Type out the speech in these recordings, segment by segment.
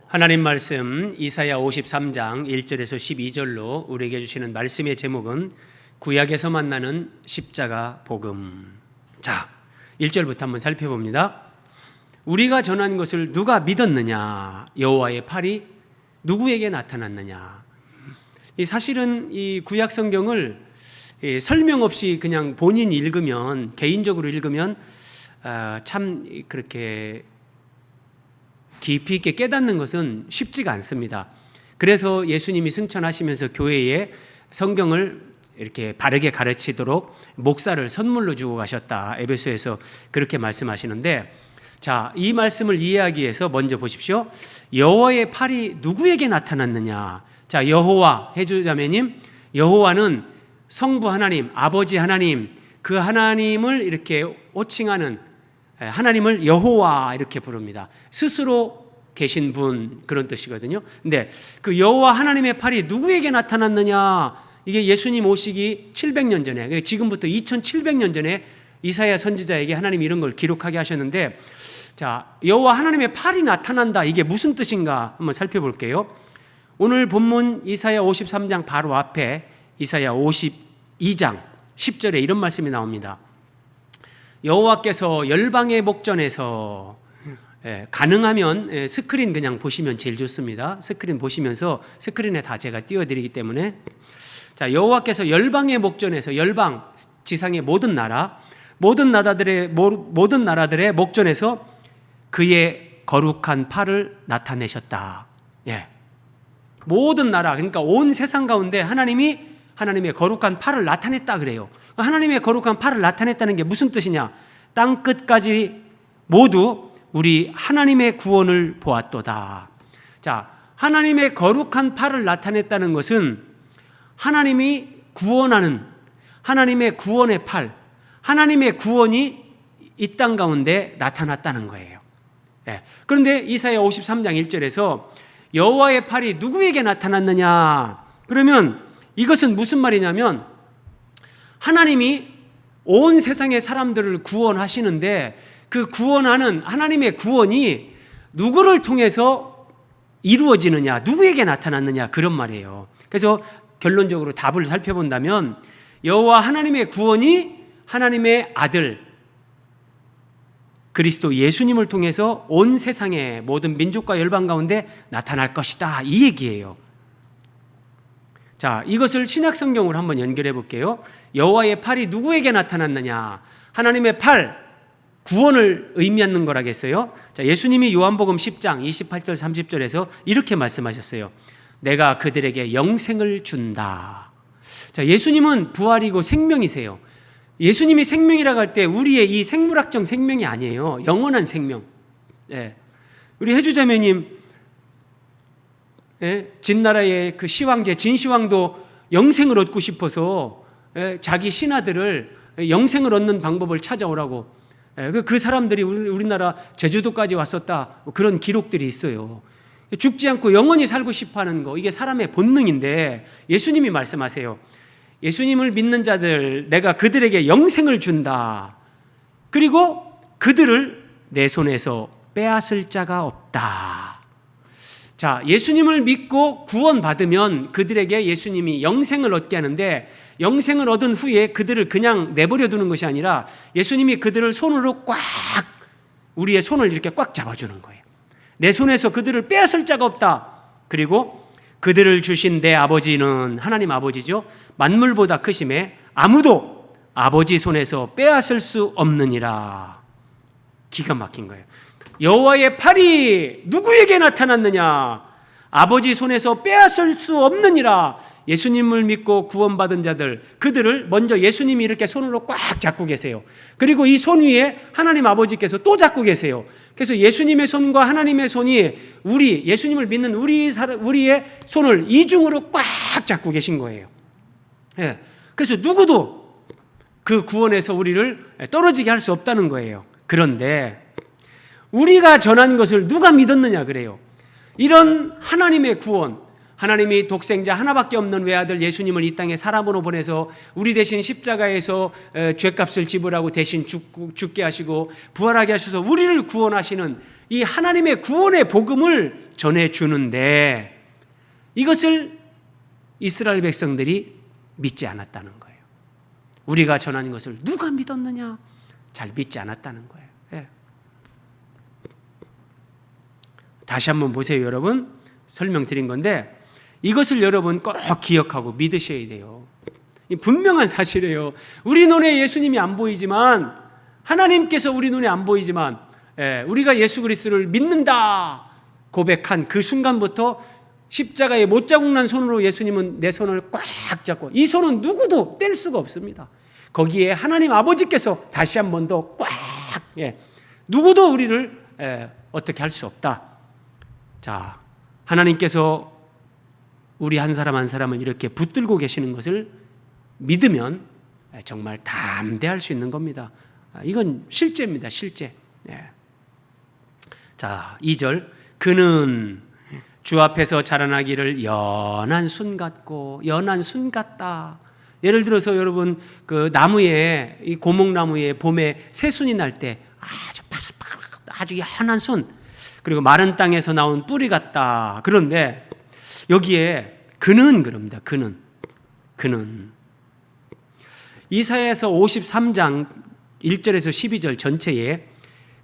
하나님 말씀 이사야 53장 1절에서 12절로 우리에게 주시는 말씀의 제목은 구약에서 만나는 십자가 복음. 자, 1절부터 한번 살펴봅니다. 우리가 전한 것을 누가 믿었느냐? 여호와의 팔이 누구에게 나타났느냐? 사실은 이 구약 성경을 설명 없이 그냥 본인이 읽으면, 개인적으로 읽으면 참 그렇게 깊이 있게 깨닫는 것은 쉽지가 않습니다. 그래서 예수님이 승천하시면서 교회에 성경을 이렇게 바르게 가르치도록 목사를 선물로 주고 가셨다. 에베소에서 그렇게 말씀하시는데, 자, 이 말씀을 이해하기 위해서 먼저 보십시오. 여호와의 팔이 누구에게 나타났느냐? 자, 여호와 해주자매님, 여호와는 성부 하나님, 아버지 하나님, 그 하나님을 이렇게 호칭하는 하나님을 여호와 이렇게 부릅니다. 스스로 계신 분, 그런 뜻이거든요. 근데 그 여호와 하나님의 팔이 누구에게 나타났느냐? 이게 예수님 오시기 700년 전에, 지금부터 2700년 전에 이사야 선지자에게 하나님이 이런 걸 기록하게 하셨는데, 자, 여호와 하나님의 팔이 나타난다. 이게 무슨 뜻인가 한번 살펴볼게요. 오늘 본문 이사야 53장 바로 앞에 이사야 52장 10절에 이런 말씀이 나옵니다. 여호와께서 열방의 목전에서, 가능하면 스크린 그냥 보시면 제일 좋습니다. 스크린 보시면서, 스크린에 다 제가 띄워드리기 때문에, 자, 여호와께서 열방의 목전에서, 열방 지상의 모든 나라들의 목전에서 그의 거룩한 팔을 나타내셨다. 예. 모든 나라, 그러니까 온 세상 가운데 하나님의 거룩한 팔을 나타냈다 그래요. 하나님의 거룩한 팔을 나타냈다는 게 무슨 뜻이냐? 땅 끝까지 모두 우리 하나님의 구원을 보았도다. 자, 하나님의 거룩한 팔을 나타냈다는 것은 하나님이 구원하는, 하나님의 구원의 팔, 하나님의 구원이 이 땅 가운데 나타났다는 거예요. 네. 그런데 이사야 53장 1절에서 여호와의 팔이 누구에게 나타났느냐? 그러면 이것은 무슨 말이냐면, 하나님이 온 세상의 사람들을 구원하시는데 그 구원하는 하나님의 구원이 누구를 통해서 이루어지느냐, 누구에게 나타났느냐, 그런 말이에요. 그래서 결론적으로 답을 살펴본다면, 여호와 하나님의 구원이 하나님의 아들 그리스도 예수님을 통해서 온 세상의 모든 민족과 열방 가운데 나타날 것이다, 이 얘기예요. 자, 이것을 신약 성경으로 한번 연결해 볼게요. 여호와의 팔이 누구에게 나타났느냐? 하나님의 팔, 구원을 의미하는 거라겠어요. 자, 예수님이 요한복음 10장 28절 30절에서 이렇게 말씀하셨어요. 내가 그들에게 영생을 준다. 자, 예수님은 부활이고 생명이세요. 예수님이 생명이라고 할 때 우리의 이 생물학적 생명이 아니에요. 영원한 생명. 예. 우리 해주자매님, 진나라의 그 시황제 진시황도 영생을 얻고 싶어서 자기 신하들을 영생을 얻는 방법을 찾아오라고, 그 사람들이 우리나라 제주도까지 왔었다, 그런 기록들이 있어요. 죽지 않고 영원히 살고 싶어하는 거, 이게 사람의 본능인데 예수님이 말씀하세요. 예수님을 믿는 자들, 내가 그들에게 영생을 준다. 그리고 그들을 내 손에서 빼앗을 자가 없다. 자, 예수님을 믿고 구원받으면 그들에게 예수님이 영생을 얻게 하는데, 영생을 얻은 후에 그들을 그냥 내버려 두는 것이 아니라 예수님이 그들을 손으로 꽉, 우리의 손을 이렇게 꽉 잡아주는 거예요. 내 손에서 그들을 빼앗을 자가 없다. 그리고 그들을 주신 내 아버지는, 하나님 아버지죠, 만물보다 크심에 아무도 아버지 손에서 빼앗을 수 없느니라. 기가 막힌 거예요. 여호와의 팔이 누구에게 나타났느냐? 아버지 손에서 빼앗을 수 없느니라. 예수님을 믿고 구원받은 자들, 그들을 먼저 예수님이 이렇게 손으로 꽉 잡고 계세요. 그리고 이 손 위에 하나님 아버지께서 또 잡고 계세요. 그래서 예수님의 손과 하나님의 손이 예수님을 믿는 우리의 손을 이중으로 꽉 잡고 계신 거예요. 예. 그래서 누구도 그 구원에서 우리를 떨어지게 할 수 없다는 거예요. 그런데 우리가 전한 것을 누가 믿었느냐 그래요. 이런 하나님의 구원, 하나님이 독생자 하나밖에 없는 외아들 예수님을 이 땅에 사람으로 보내서 우리 대신 십자가에서 죄값을 지불하고 대신 죽게 하시고 부활하게 하셔서 우리를 구원하시는 이 하나님의 구원의 복음을 전해주는데 이것을 이스라엘 백성들이 믿지 않았다는 거예요. 우리가 전하는 것을 누가 믿었느냐? 잘 믿지 않았다는 거예요. 예. 다시 한번 보세요, 여러분. 설명드린 건데 이것을 여러분 꼭 기억하고 믿으셔야 돼요. 분명한 사실이에요. 우리 눈에 예수님이 안 보이지만, 하나님께서 우리 눈에 안 보이지만 우리가 예수 그리스도를 믿는다 고백한 그 순간부터 십자가에 못 자국 난 손으로 예수님은 내 손을 꽉 잡고, 이 손은 누구도 뗄 수가 없습니다. 거기에 하나님 아버지께서 다시 한 번 더 꽉, 누구도 우리를 어떻게 할 수 없다. 자, 하나님께서 우리 한 사람 한 사람을 이렇게 붙들고 계시는 것을 믿으면 정말 담대할 수 있는 겁니다. 이건 실제입니다. 실제. 자, 2절. 그는 주 앞에서 자라나기를 연한 순 같고, 연한 순 같다. 예를 들어서 여러분 그 나무에, 이 고목나무에 봄에 새순이 날 때 아주 파릇파릇 아주 연한 순, 그리고 마른 땅에서 나온 뿌리 같다. 그런데 여기에 그는 그럽니다. 그는 이사야에서 53장 1절에서 12절 전체에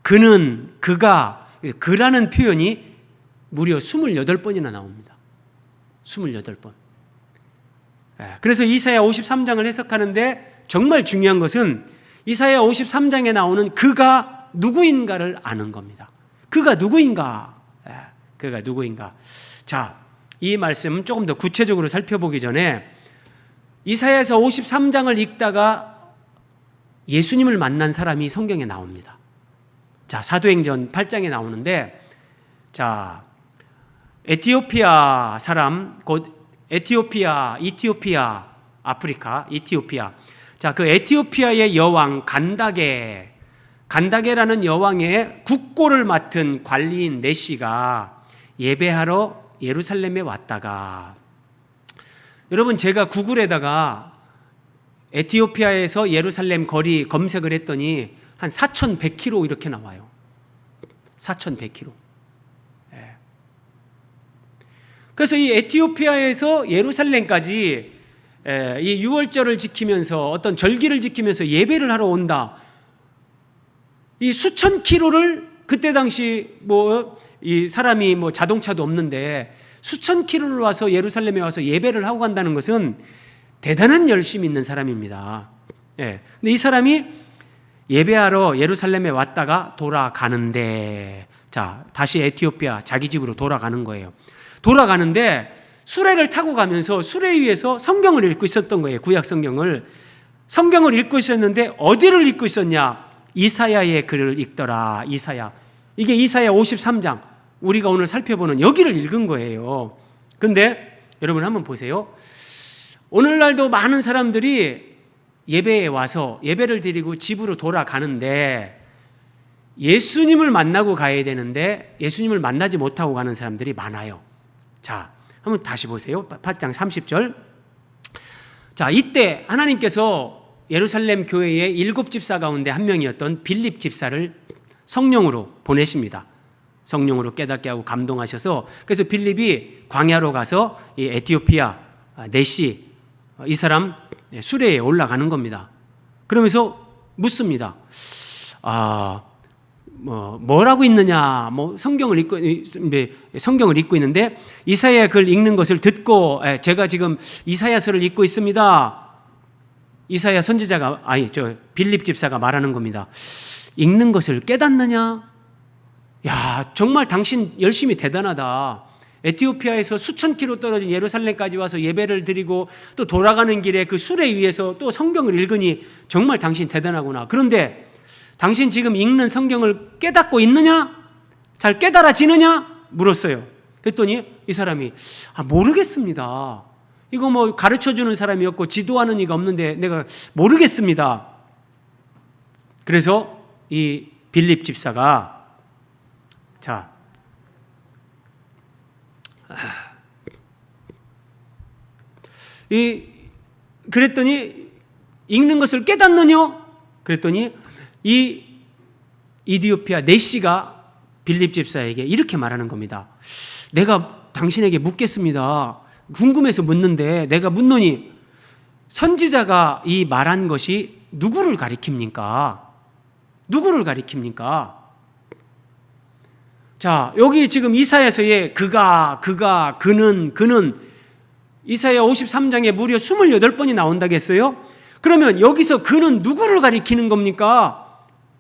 그는, 그가, 그라는 표현이 무려 28번이나 나옵니다. 28번. 그래서 이사야 53장을 해석하는데 정말 중요한 것은 이사야 53장에 나오는 그가 누구인가를 아는 겁니다. 그가 누구인가? 그가 누구인가? 자, 이 말씀 조금 더 구체적으로 살펴보기 전에 이사야에서 53장을 읽다가 예수님을 만난 사람이 성경에 나옵니다. 자, 사도행전 8장에 나오는데, 자, 에티오피아 사람, 곧 이티오피아, 아프리카, 이티오피아. 자, 그 에티오피아의 여왕 간다게라는 여왕의 국고를 맡은 관리인 네시가 예배하러 예루살렘에 왔다가, 여러분 제가 구글에다가 에티오피아에서 예루살렘 거리 검색을 했더니 한 4,100km 이렇게 나와요. 4,100km. 그래서 이 에티오피아에서 예루살렘까지 이 유월절을 지키면서 어떤 절기를 지키면서 예배를 하러 온다. 이 수천 킬로를 그때 당시 이 사람이 자동차도 없는데 수천 킬로를 와서 예루살렘에 와서 예배를 하고 간다는 것은 대단한 열심이 있는 사람입니다. 근데 이 사람이 예배하러 예루살렘에 왔다가 돌아가는데, 자, 다시 에티오피아 자기 집으로 돌아가는 거예요. 돌아가는데 수레를 타고 가면서 수레 위에서 성경을 읽고 있었던 거예요. 구약 성경을 읽고 있었는데 어디를 읽고 있었냐? 이사야의 글을 읽더라. 이게 이사야 53장, 우리가 오늘 살펴보는 여기를 읽은 거예요. 근데 여러분 한번 보세요. 오늘날도 많은 사람들이 예배에 와서 예배를 드리고 집으로 돌아가는데 예수님을 만나고 가야 되는데 예수님을 만나지 못하고 가는 사람들이 많아요. 자, 한번 다시 보세요. 8장 30절. 자, 이때 하나님께서 예루살렘 교회의 7집사 가운데 한 명이었던 빌립 집사를 성령으로 보내십니다. 성령으로 깨닫게 하고 감동하셔서, 그래서 빌립이 광야로 가서 이 에티오피아 네시, 이 사람 수레에 올라가는 겁니다. 그러면서 묻습니다. 뭐라고 있느냐? 성경을 읽고 있는데 이사야 글 읽는 것을 듣고, 제가 지금 이사야서를 읽고 있습니다. 이사야 선지자가, 빌립 집사가 말하는 겁니다. 읽는 것을 깨닫느냐? 야, 정말 당신 열심히 대단하다. 에티오피아에서 수천 킬로 떨어진 예루살렘까지 와서 예배를 드리고 또 돌아가는 길에 그 수레 위에서 또 성경을 읽으니 정말 당신 대단하구나. 그런데 당신 지금 읽는 성경을 깨닫고 있느냐? 잘 깨달아지느냐? 물었어요. 그랬더니 이 사람이 모르겠습니다. 이거 가르쳐주는 사람이 없고 지도하는 이가 없는데 내가 모르겠습니다. 그래서 이 빌립 집사가, 자, 그랬더니 읽는 것을 깨닫느냐? 그랬더니 이 이디오피아 내시가 빌립 집사에게 이렇게 말하는 겁니다. 내가 당신에게 묻겠습니다. 궁금해서 묻는데 내가 묻노니 선지자가 이 말한 것이 누구를 가리킵니까? 누구를 가리킵니까? 자, 여기 지금 이사야서에 그는 이사야 53장에 무려 28번이 나온다고 했어요. 그러면 여기서 그는 누구를 가리키는 겁니까?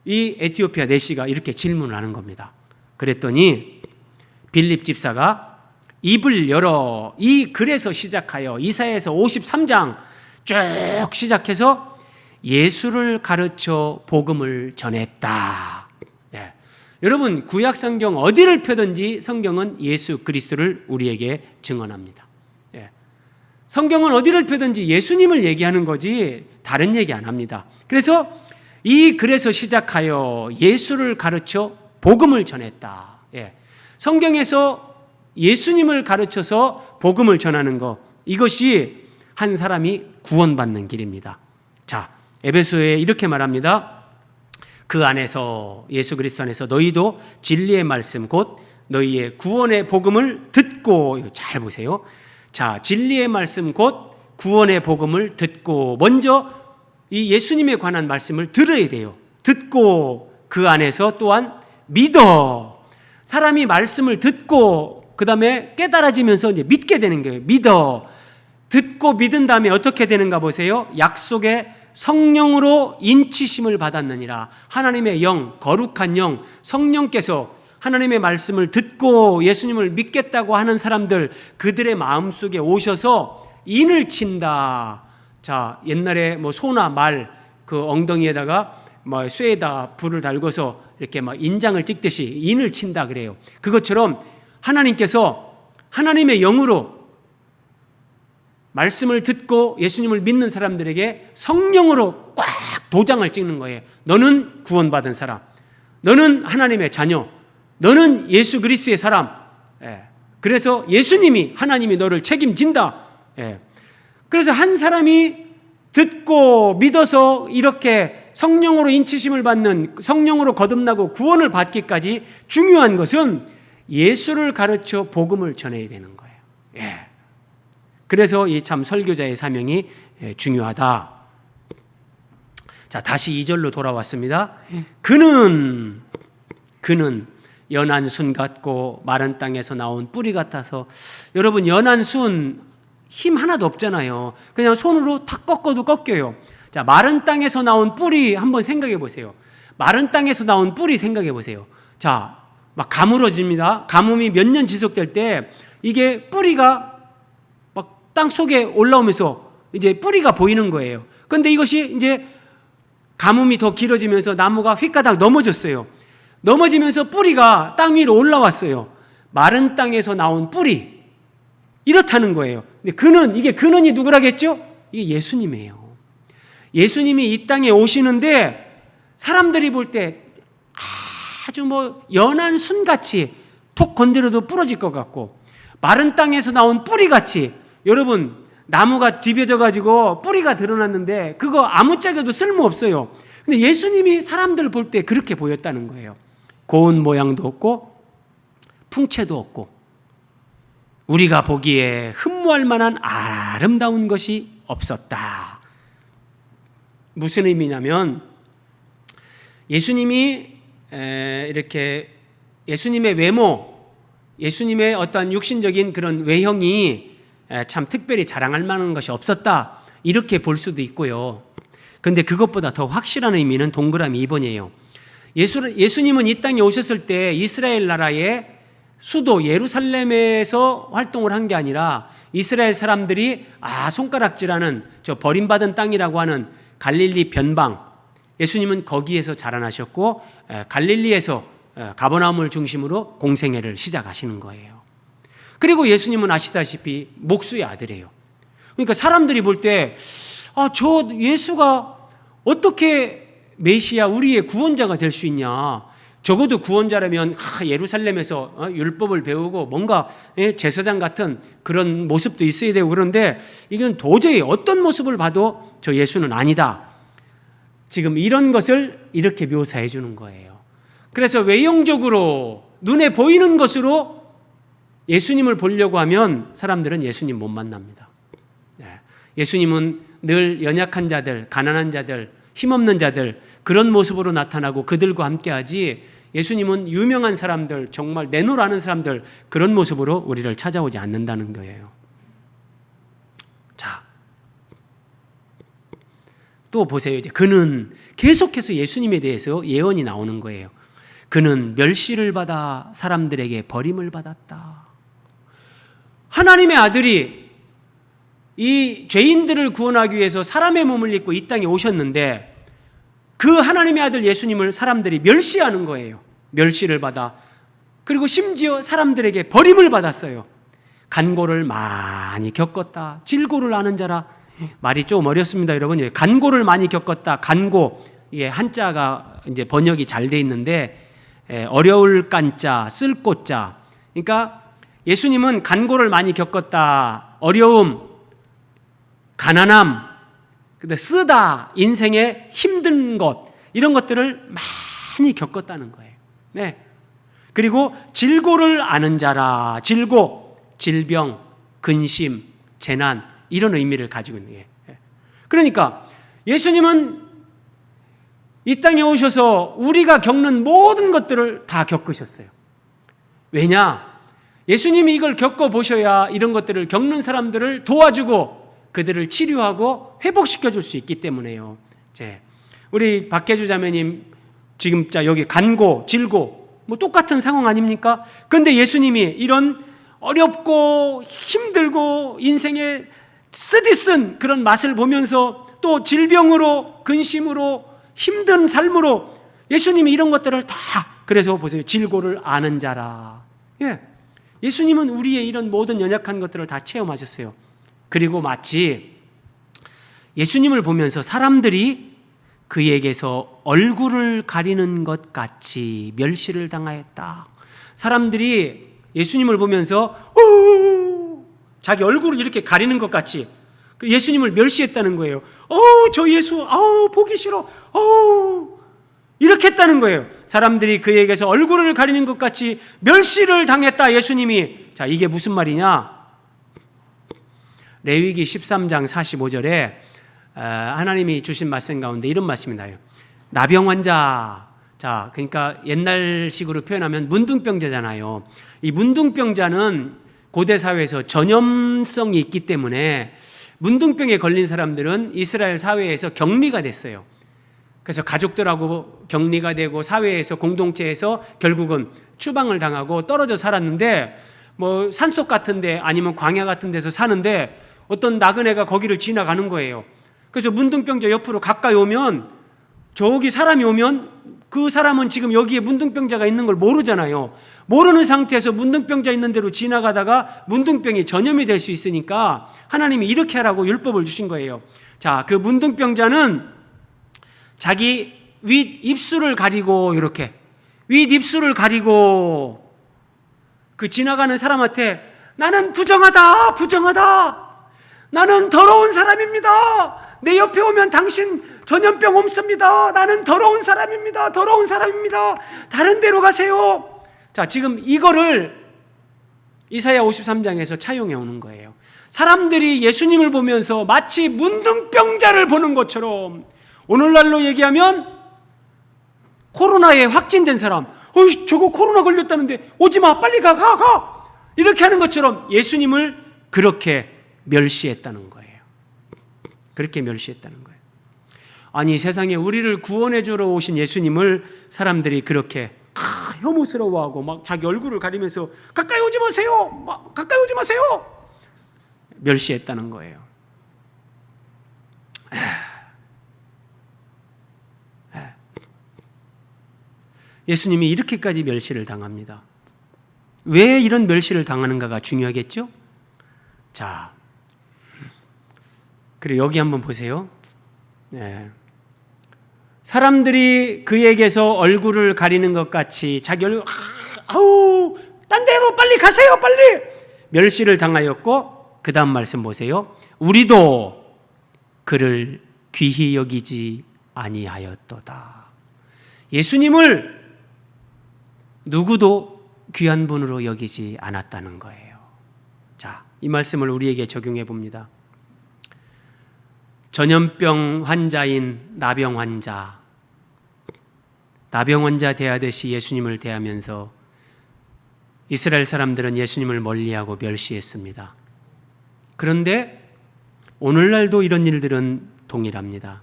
이 에티오피아 내시가 이렇게 질문을 하는 겁니다. 그랬더니 빌립 집사가 입을 열어 이 글에서 시작하여 이사야에서 53장 쭉 시작해서 예수를 가르쳐 복음을 전했다. 예. 여러분, 구약 성경 어디를 펴든지 성경은 예수 그리스도를 우리에게 증언합니다. 예. 성경은 어디를 펴든지 예수님을 얘기하는 거지 다른 얘기 안 합니다. 그래서 이 글에서 시작하여 예수를 가르쳐 복음을 전했다. 예. 성경에서 예수님을 가르쳐서 복음을 전하는 것, 이것이 한 사람이 구원받는 길입니다. 자, 에베소에 이렇게 말합니다. 그 안에서, 예수 그리스도 안에서 너희도 진리의 말씀 곧 너희의 구원의 복음을 듣고, 잘 보세요. 자, 진리의 말씀 곧 구원의 복음을 듣고, 먼저 이 예수님에 관한 말씀을 들어야 돼요. 듣고 그 안에서 또한 믿어. 사람이 말씀을 듣고 그 다음에 깨달아지면서 이제 믿게 되는 거예요. 믿어. 듣고 믿은 다음에 어떻게 되는가 보세요. 약속의 성령으로 인치심을 받았느니라. 하나님의 영, 거룩한 영, 성령께서 하나님의 말씀을 듣고 예수님을 믿겠다고 하는 사람들, 그들의 마음속에 오셔서 인을 친다. 자, 옛날에 뭐 소나 말 그 엉덩이에다가 뭐 쇠에다 불을 달고서 이렇게 막 인장을 찍듯이 인을 친다 그래요. 그것처럼 하나님께서 하나님의 영으로 말씀을 듣고 예수님을 믿는 사람들에게 성령으로 꽉 도장을 찍는 거예요. 너는 구원받은 사람, 너는 하나님의 자녀, 너는 예수 그리스도의 사람. 그래서 예수님이, 하나님이 너를 책임진다. 그래서 한 사람이 듣고 믿어서 이렇게 성령으로 인치심을 받는, 성령으로 거듭나고 구원을 받기까지 중요한 것은 예수를 가르쳐 복음을 전해야 되는 거예요. 그래서 이 참 설교자의 사명이 중요하다. 자, 다시 2절로 돌아왔습니다. 그는 연한 순 같고 마른 땅에서 나온 뿌리 같아서, 여러분 연한 순 힘 하나도 없잖아요. 그냥 손으로 탁 꺾어도 꺾여요. 자, 마른 땅에서 나온 뿌리 한번 생각해 보세요. 마른 땅에서 나온 뿌리 생각해 보세요. 자, 막 가물어집니다. 가뭄이 몇 년 지속될 때 이게 뿌리가 막 땅 속에 올라오면서 이제 뿌리가 보이는 거예요. 그런데 이것이 이제 가뭄이 더 길어지면서 나무가 휙가닥 넘어졌어요. 넘어지면서 뿌리가 땅 위로 올라왔어요. 마른 땅에서 나온 뿌리, 이렇다는 거예요. 근데 이게 근원이 누구라겠죠? 이게 예수님이에요. 예수님이 이 땅에 오시는데 사람들이 볼 때 아주 뭐 연한 순같이 톡 건드려도 부러질 것 같고, 마른 땅에서 나온 뿌리같이, 여러분 나무가 뒤벼져 가지고 뿌리가 드러났는데 그거 아무짝에도 쓸모없어요. 근데 예수님이 사람들 볼 때 그렇게 보였다는 거예요. 고운 모양도 없고 풍채도 없고 우리가 보기에 흠모할 만한 아름다운 것이 없었다. 무슨 의미냐면 예수님이 이렇게 예수님의 외모, 예수님의 어떤 육신적인 그런 외형이 참 특별히 자랑할 만한 것이 없었다, 이렇게 볼 수도 있고요. 그런데 그것보다 더 확실한 의미는 동그라미 2번이에요. 예수님은 이 땅에 오셨을 때 이스라엘 나라의 수도 예루살렘에서 활동을 한 게 아니라 이스라엘 사람들이 손가락질하는 저 버림받은 땅이라고 하는 갈릴리 변방, 예수님은 거기에서 자라나셨고 갈릴리에서 가버나움을 중심으로 공생애를 시작하시는 거예요. 그리고 예수님은 아시다시피 목수의 아들이에요. 그러니까 사람들이 볼 때 저 예수가 어떻게 메시아, 우리의 구원자가 될 수 있냐, 적어도 구원자라면 예루살렘에서 율법을 배우고 뭔가 제사장 같은 그런 모습도 있어야 되고, 그런데 이건 도저히 어떤 모습을 봐도 저 예수는 아니다. 지금 이런 것을 이렇게 묘사해 주는 거예요. 그래서 외형적으로 눈에 보이는 것으로 예수님을 보려고 하면 사람들은 예수님 못 만납니다. 예수님은 늘 연약한 자들, 가난한 자들, 힘없는 자들, 그런 모습으로 나타나고 그들과 함께하지, 예수님은 유명한 사람들, 정말 내놓으라는 사람들, 그런 모습으로 우리를 찾아오지 않는다는 거예요. 자, 또 보세요. 이제 그는 계속해서 예수님에 대해서 예언이 나오는 거예요. 그는 멸시를 받아 사람들에게 버림을 받았다. 하나님의 아들이 이 죄인들을 구원하기 위해서 사람의 몸을 입고 이 땅에 오셨는데, 그 하나님의 아들 예수님을 사람들이 멸시하는 거예요. 멸시를 받아, 그리고 심지어 사람들에게 버림을 받았어요. 간고를 많이 겪었다. 질고를 아는 자라. 말이 좀 어렵습니다, 여러분. 간고를 많이 겪었다. 간고, 이게 한자가 이제 번역이 잘 돼 있는데, 어려울 깐자, 쓸 꽃자. 그러니까 예수님은 간고를 많이 겪었다. 어려움, 가난함, 근데 쓰다, 인생의 힘든 것, 이런 것들을 많이 겪었다는 거예요. 네. 그리고 질고를 아는 자라. 질고, 질병, 근심, 재난, 이런 의미를 가지고 있는 거예요. 그러니까 예수님은 이 땅에 오셔서 우리가 겪는 모든 것들을 다 겪으셨어요. 왜냐? 예수님이 이걸 겪어보셔야 이런 것들을 겪는 사람들을 도와주고 그들을 치료하고 회복시켜 줄 수 있기 때문에요. 우리 박혜주 자매님 지금 여기 간고, 질고 뭐 똑같은 상황 아닙니까? 그런데 예수님이 이런 어렵고 힘들고 인생의 쓰디쓴 그런 맛을 보면서 또 질병으로, 근심으로, 힘든 삶으로 예수님이 이런 것들을 다, 그래서 보세요. 질고를 아는 자라. 예수님은 우리의 이런 모든 연약한 것들을 다 체험하셨어요. 그리고 마치 예수님을 보면서 사람들이 그에게서 얼굴을 가리는 것 같이 멸시를 당하였다. 사람들이 예수님을 보면서 자기 얼굴을 이렇게 가리는 것 같이 예수님을 멸시했다는 거예요. 저 예수, 보기 싫어. 이렇게 했다는 거예요. 사람들이 그에게서 얼굴을 가리는 것 같이 멸시를 당했다, 예수님이. 자, 이게 무슨 말이냐? 레위기 13장 45절에 하나님이 주신 말씀 가운데 이런 말씀이 나요. 나병 환자, 자, 그러니까 옛날식으로 표현하면 문둥병자잖아요. 이 문둥병자는 고대 사회에서 전염성이 있기 때문에 문둥병에 걸린 사람들은 이스라엘 사회에서 격리가 됐어요. 그래서 가족들하고 격리가 되고 사회에서, 공동체에서 결국은 추방을 당하고 떨어져 살았는데, 뭐 산속 같은데 아니면 광야 같은 데서 사는데 어떤 나그네가 거기를 지나가는 거예요. 그래서 문둥병자 옆으로 가까이 오면, 저기 사람이 오면 그 사람은 지금 여기에 문둥병자가 있는 걸 모르잖아요. 모르는 상태에서 문둥병자 있는 데로 지나가다가 문둥병이 전염이 될 수 있으니까 하나님이 이렇게 하라고 율법을 주신 거예요. 자, 그 문둥병자는 자기 윗 입술을 가리고, 이렇게 윗 입술을 가리고 그 지나가는 사람한테 나는 부정하다, 부정하다. 나는 더러운 사람입니다. 내 옆에 오면 당신 전염병 옮습니다. 나는 더러운 사람입니다. 더러운 사람입니다. 다른 데로 가세요. 자, 지금 이거를 이사야 53장에서 차용해 오는 거예요. 사람들이 예수님을 보면서 마치 문둥병자를 보는 것처럼, 오늘날로 얘기하면 코로나에 확진된 사람, 저거 코로나 걸렸다는데 오지마, 빨리 가. 이렇게 하는 것처럼 예수님을 그렇게 멸시했다는 거예요. 그렇게 멸시했다는 거예요. 아니, 세상에 우리를 구원해 주러 오신 예수님을 사람들이 그렇게 혐오스러워하고 막 자기 얼굴을 가리면서 가까이 오지 마세요, 가까이 오지 마세요, 멸시했다는 거예요. 예수님이 이렇게까지 멸시를 당합니다. 왜 이런 멸시를 당하는가가 중요하겠죠? 자, 그리고 여기 한번 보세요. 사람들이 그에게서 얼굴을 가리는 것 같이 자기 얼굴 아우 딴 데로 빨리 가세요 빨리 멸시를 당하였고 그 다음 말씀 보세요. 우리도 그를 귀히 여기지 아니하였도다. 예수님을 누구도 귀한 분으로 여기지 않았다는 거예요. 자, 이 말씀을 우리에게 적용해 봅니다. 전염병 환자인 나병 환자 대하듯이 예수님을 대하면서 이스라엘 사람들은 예수님을 멀리하고 멸시했습니다. 그런데 오늘날도 이런 일들은 동일합니다.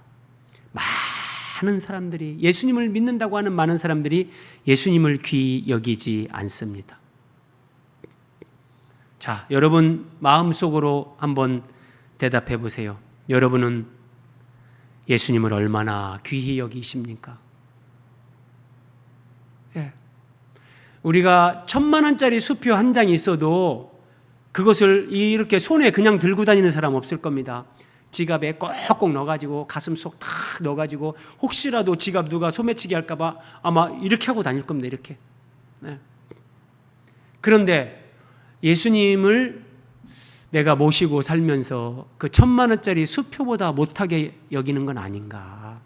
많은 사람들이 예수님을 믿는다고 하는 많은 사람들이 예수님을 귀히 여기지 않습니다. 자, 여러분 마음속으로 한번 대답해 보세요. 여러분은 예수님을 얼마나 귀히 여기십니까? 예. 우리가 1,000만 원짜리 수표 한 장이 있어도 그것을 이렇게 손에 그냥 들고 다니는 사람 없을 겁니다. 지갑에 꼭꼭 넣어가지고 가슴 속 탁 넣어가지고 혹시라도 지갑 누가 소매치기 할까봐 아마 이렇게 하고 다닐 겁니다. 이렇게. 네. 그런데 예수님을 내가 모시고 살면서 그 1,000만 원짜리 수표보다 못하게 여기는 건 아닌가?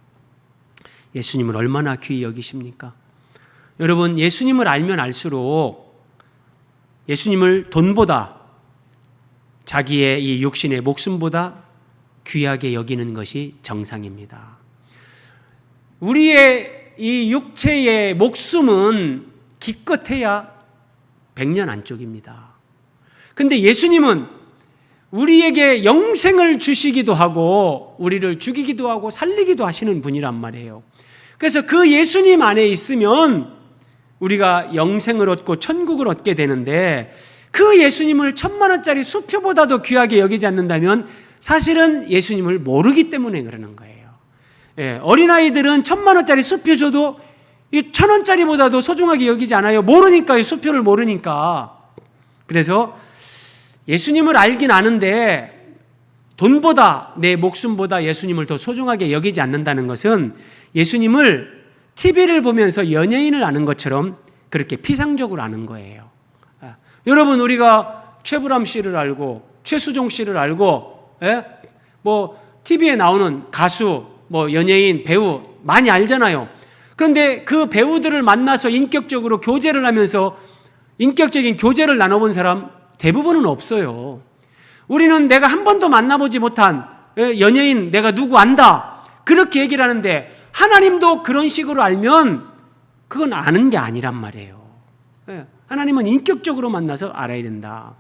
예수님을 얼마나 귀히 여기십니까? 여러분, 예수님을 알면 알수록 예수님을 돈보다 자기의 이 육신의 목숨보다 귀하게 여기는 것이 정상입니다. 우리의 이 육체의 목숨은 기껏해야 100년 안쪽입니다. 근데 예수님은 우리에게 영생을 주시기도 하고 우리를 죽이기도 하고 살리기도 하시는 분이란 말이에요. 그래서 그 예수님 안에 있으면 우리가 영생을 얻고 천국을 얻게 되는데 그 예수님을 1,000만 원짜리 수표보다도 귀하게 여기지 않는다면 사실은 예수님을 모르기 때문에 그러는 거예요. 예, 어린아이들은 1,000만 원짜리 수표 줘도 이 1,000원짜리보다도 소중하게 여기지 않아요. 모르니까, 이 수표를 모르니까. 그래서 예수님을 알긴 아는데 돈보다 내 목숨보다 예수님을 더 소중하게 여기지 않는다는 것은 예수님을 TV를 보면서 연예인을 아는 것처럼 그렇게 피상적으로 아는 거예요. 여러분, 우리가 최불암 씨를 알고 최수종 씨를 알고 뭐 TV에 나오는 가수, 뭐 연예인, 배우 많이 알잖아요. 그런데 그 배우들을 만나서 인격적으로 교제를 하면서 인격적인 교제를 나눠본 사람 대부분은 없어요. 우리는 내가 한 번도 만나보지 못한 연예인 내가 누구 안다 그렇게 얘기를 하는데 하나님도 그런 식으로 알면 그건 아는 게 아니란 말이에요. 하나님은 인격적으로 만나서 알아야 된다.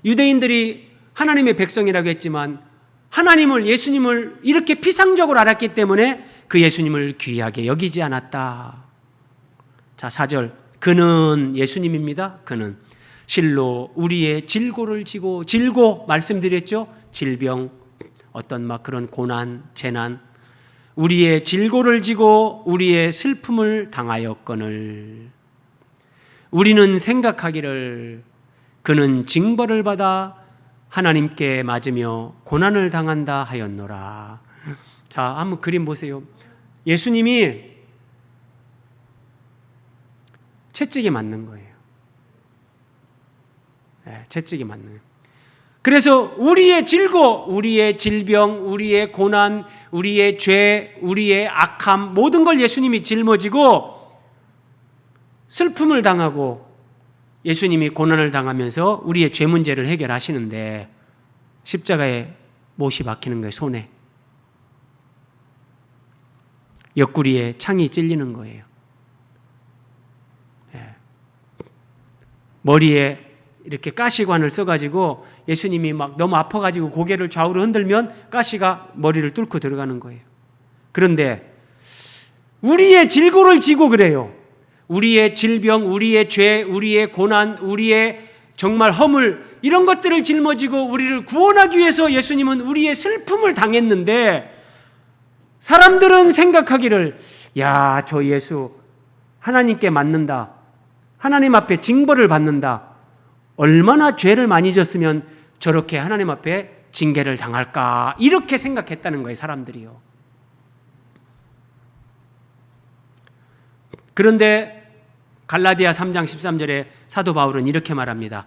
유대인들이 하나님의 백성이라고 했지만 하나님을, 예수님을 이렇게 피상적으로 알았기 때문에 그 예수님을 귀하게 여기지 않았다. 자, 4절. 그는 예수님입니다. 그는 실로 우리의 질고를 지고, 질고 말씀드렸죠. 질병, 어떤 막 그런 고난, 재난, 우리의 질고를 지고 우리의 슬픔을 당하였거늘 우리는 생각하기를 그는 징벌을 받아 하나님께 맞으며 고난을 당한다 하였노라. 자, 한번 그림 보세요. 예수님이 채찍에 맞는 거예요. 채찍에 맞는 거예요. 그래서 우리의 질고, 우리의 질병, 우리의 고난, 우리의 죄, 우리의 악함 모든 걸 예수님이 짊어지고 슬픔을 당하고 예수님이 고난을 당하면서 우리의 죄 문제를 해결하시는데 십자가에 못이 박히는 거예요. 손에. 옆구리에 창이 찔리는 거예요. 머리에 이렇게 가시관을 써가지고 예수님이 막 너무 아파가지고 고개를 좌우로 흔들면 가시가 머리를 뚫고 들어가는 거예요. 그런데 우리의 질고를 지고 그래요. 우리의 질병, 우리의 죄, 우리의 고난, 우리의 정말 허물 이런 것들을 짊어지고 우리를 구원하기 위해서 예수님은 우리의 슬픔을 당했는데 사람들은 생각하기를 야, 저 예수 하나님께 맞는다. 하나님 앞에 징벌을 받는다. 얼마나 죄를 많이 졌으면 저렇게 하나님 앞에 징계를 당할까 이렇게 생각했다는 거예요. 사람들이요. 그런데 갈라디아 3장 13절에 사도 바울은 이렇게 말합니다.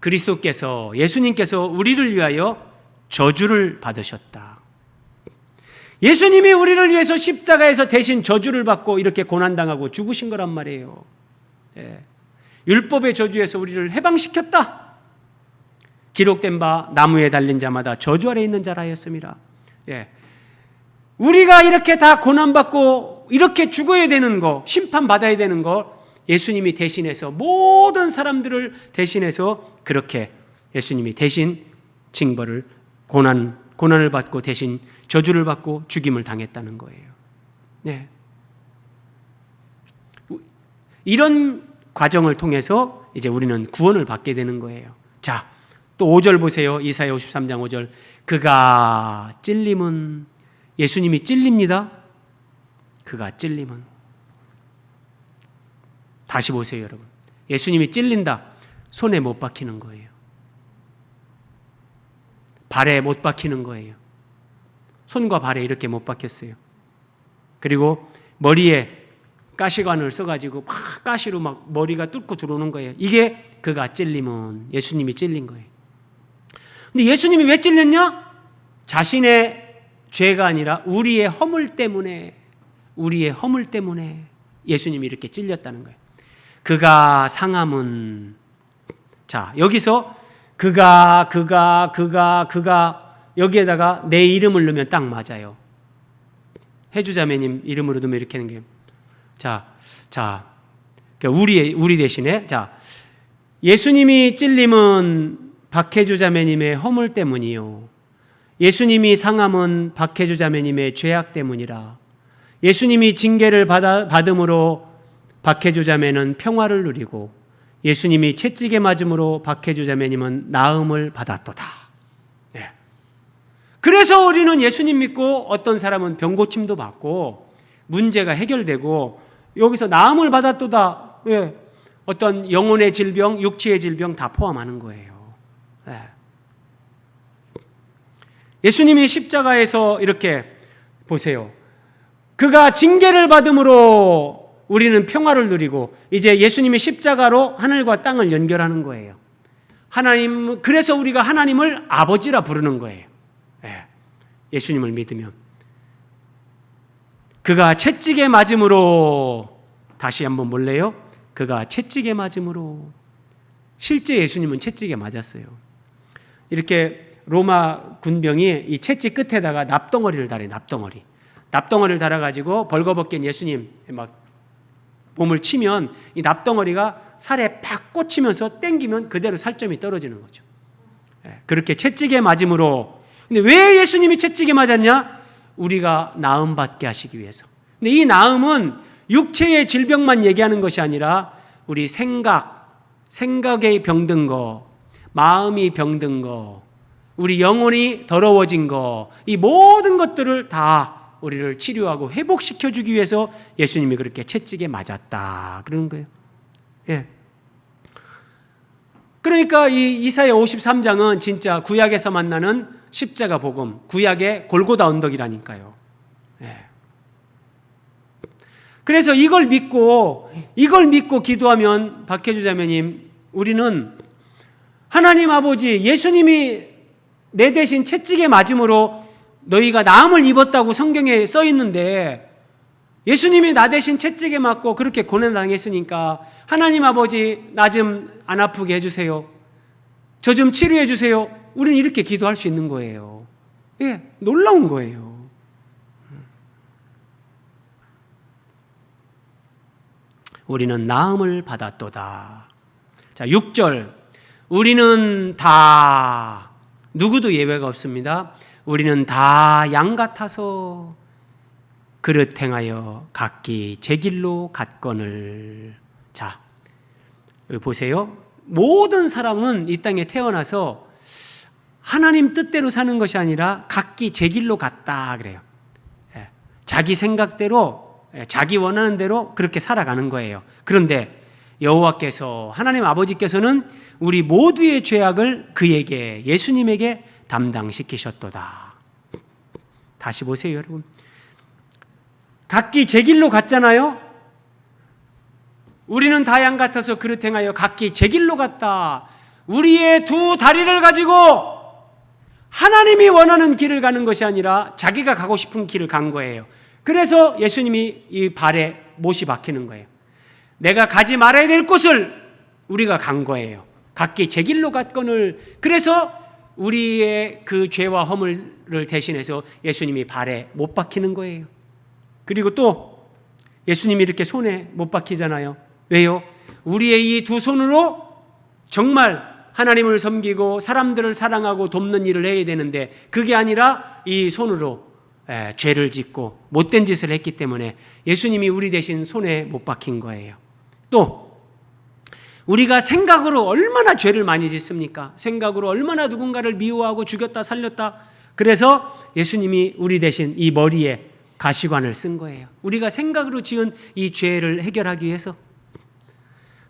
그리스도께서, 예수님께서 우리를 위하여 저주를 받으셨다. 예수님이 우리를 위해서 십자가에서 대신 저주를 받고 이렇게 고난당하고 죽으신 거란 말이에요. 율법의 저주에서 우리를 해방시켰다. 기록된 바 나무에 달린 자마다 저주 아래 있는 자라 하였습니다. 우리가 이렇게 다 고난받고 이렇게 죽어야 되는 거, 심판받아야 되는 거 예수님이 대신해서, 모든 사람들을 대신해서 그렇게 예수님이 대신 징벌을, 고난을 받고 대신 저주를 받고 죽임을 당했다는 거예요. 네. 이런 과정을 통해서 이제 우리는 구원을 받게 되는 거예요. 자, 또 5절 보세요. 이사야 53장 5절. 그가 찔림은, 예수님이 찔립니다. 그가 찔림은. 다시 보세요, 여러분. 예수님이 찔린다. 손에 못 박히는 거예요. 발에 못 박히는 거예요. 손과 발에 이렇게 못 박혔어요. 그리고 머리에 가시관을 써가지고 막 가시로 막 머리가 뚫고 들어오는 거예요. 이게 그가 찔림은, 예수님이 찔린 거예요. 근데 예수님이 왜 찔렸냐? 자신의 죄가 아니라 우리의 허물 때문에, 우리의 허물 때문에 예수님이 이렇게 찔렸다는 거예요. 그가 상함은, 자, 여기서 그가 여기에다가 내 이름을 넣으면 딱 맞아요. 해주자매님 이름으로 넣으면 이렇게 하는 게, 자, 우리 대신에, 자, 예수님이 찔림은 박해주자매님의 허물 때문이요, 예수님이 상함은 박해주자매님의 죄악 때문이라. 예수님이 징계를 받음으로 박해주자매는 평화를 누리고, 예수님이 채찍에 맞음으로 박해주자매님은 나음을 받았도다. 네. 그래서 우리는 예수님 믿고 어떤 사람은 병고침도 받고 문제가 해결되고 여기서 나음을 받았도다. 네. 어떤 영혼의 질병, 육체의 질병 다 포함하는 거예요. 네. 예수님이 십자가에서 이렇게 보세요. 그가 징계를 받음으로 우리는 평화를 누리고, 이제 예수님이 십자가로 하늘과 땅을 연결하는 거예요. 하나님, 그래서 우리가 하나님을 아버지라 부르는 거예요. 예수님을 믿으면. 그가 채찍에 맞음으로, 다시 한번 볼래요? 그가 채찍에 맞음으로. 실제 예수님은 채찍에 맞았어요. 이렇게 로마 군병이 이 채찍 끝에다가 납덩어리를 달아요. 납덩어리를 달아가지고 벌거벗긴 예수님 막 몸을 치면 이 납덩어리가 살에 팍 꽂히면서 땡기면 그대로 살점이 떨어지는 거죠. 그렇게 채찍에 맞음으로. 근데 왜 예수님이 채찍에 맞았냐? 우리가 나음 받게 하시기 위해서. 근데 이 나음은 육체의 질병만 얘기하는 것이 아니라 우리 생각에 병든 거, 마음이 병든 거, 우리 영혼이 더러워진 거, 이 모든 것들을 다 우리를 치료하고 회복시켜주기 위해서 예수님이 그렇게 채찍에 맞았다 그러는 거예요. 예. 그러니까 이 이사야 53장은 진짜 구약에서 만나는 십자가 복음, 구약의 골고다 언덕이라니까요. 예. 그래서 이걸 믿고 기도하면, 박해주자매님, 우리는 하나님 아버지, 예수님이 내 대신 채찍에 맞음으로 너희가 나음을 입었다고 성경에 써 있는데, 예수님이 나 대신 채찍에 맞고 그렇게 고난당했으니까 하나님 아버지, 나 좀 안 아프게 해주세요. 저 좀 치료해 주세요. 우리는 이렇게 기도할 수 있는 거예요. 예, 놀라운 거예요. 우리는 나음을 받았도다. 자, 6절. 우리는 다, 누구도 예외가 없습니다. 우리는 다 양 같아서 그릇 행하여 각기 제 길로 갔거늘. 자, 여기 보세요. 모든 사람은 이 땅에 태어나서 하나님 뜻대로 사는 것이 아니라 각기 제 길로 갔다 그래요. 자기 생각대로, 자기 원하는 대로 그렇게 살아가는 거예요. 그런데 여호와께서, 하나님 아버지께서는 우리 모두의 죄악을 그에게, 예수님에게 담당시키셨도다. 다시 보세요, 여러분. 각기 제 길로 갔잖아요. 우리는 다 양 같아서 그릇 행하여 각기 제 길로 갔다. 우리의 두 다리를 가지고 하나님이 원하는 길을 가는 것이 아니라 자기가 가고 싶은 길을 간 거예요. 그래서 예수님이 이 발에 못이 박히는 거예요. 내가 가지 말아야 될 곳을 우리가 간 거예요. 각기 제 길로 갔거늘. 그래서 우리의 그 죄와 허물을 대신해서 예수님이 발에 못 박히는 거예요. 그리고 또 예수님이 이렇게 손에 못 박히잖아요. 왜요? 우리의 이 두 손으로 정말 하나님을 섬기고 사람들을 사랑하고 돕는 일을 해야 되는데 그게 아니라 이 손으로 죄를 짓고 못된 짓을 했기 때문에 예수님이 우리 대신 손에 못 박힌 거예요. 또 우리가 생각으로 얼마나 죄를 많이 짓습니까? 생각으로 얼마나 누군가를 미워하고 죽였다 살렸다. 그래서 예수님이 우리 대신 이 머리에 가시관을 쓴 거예요. 우리가 생각으로 지은 이 죄를 해결하기 위해서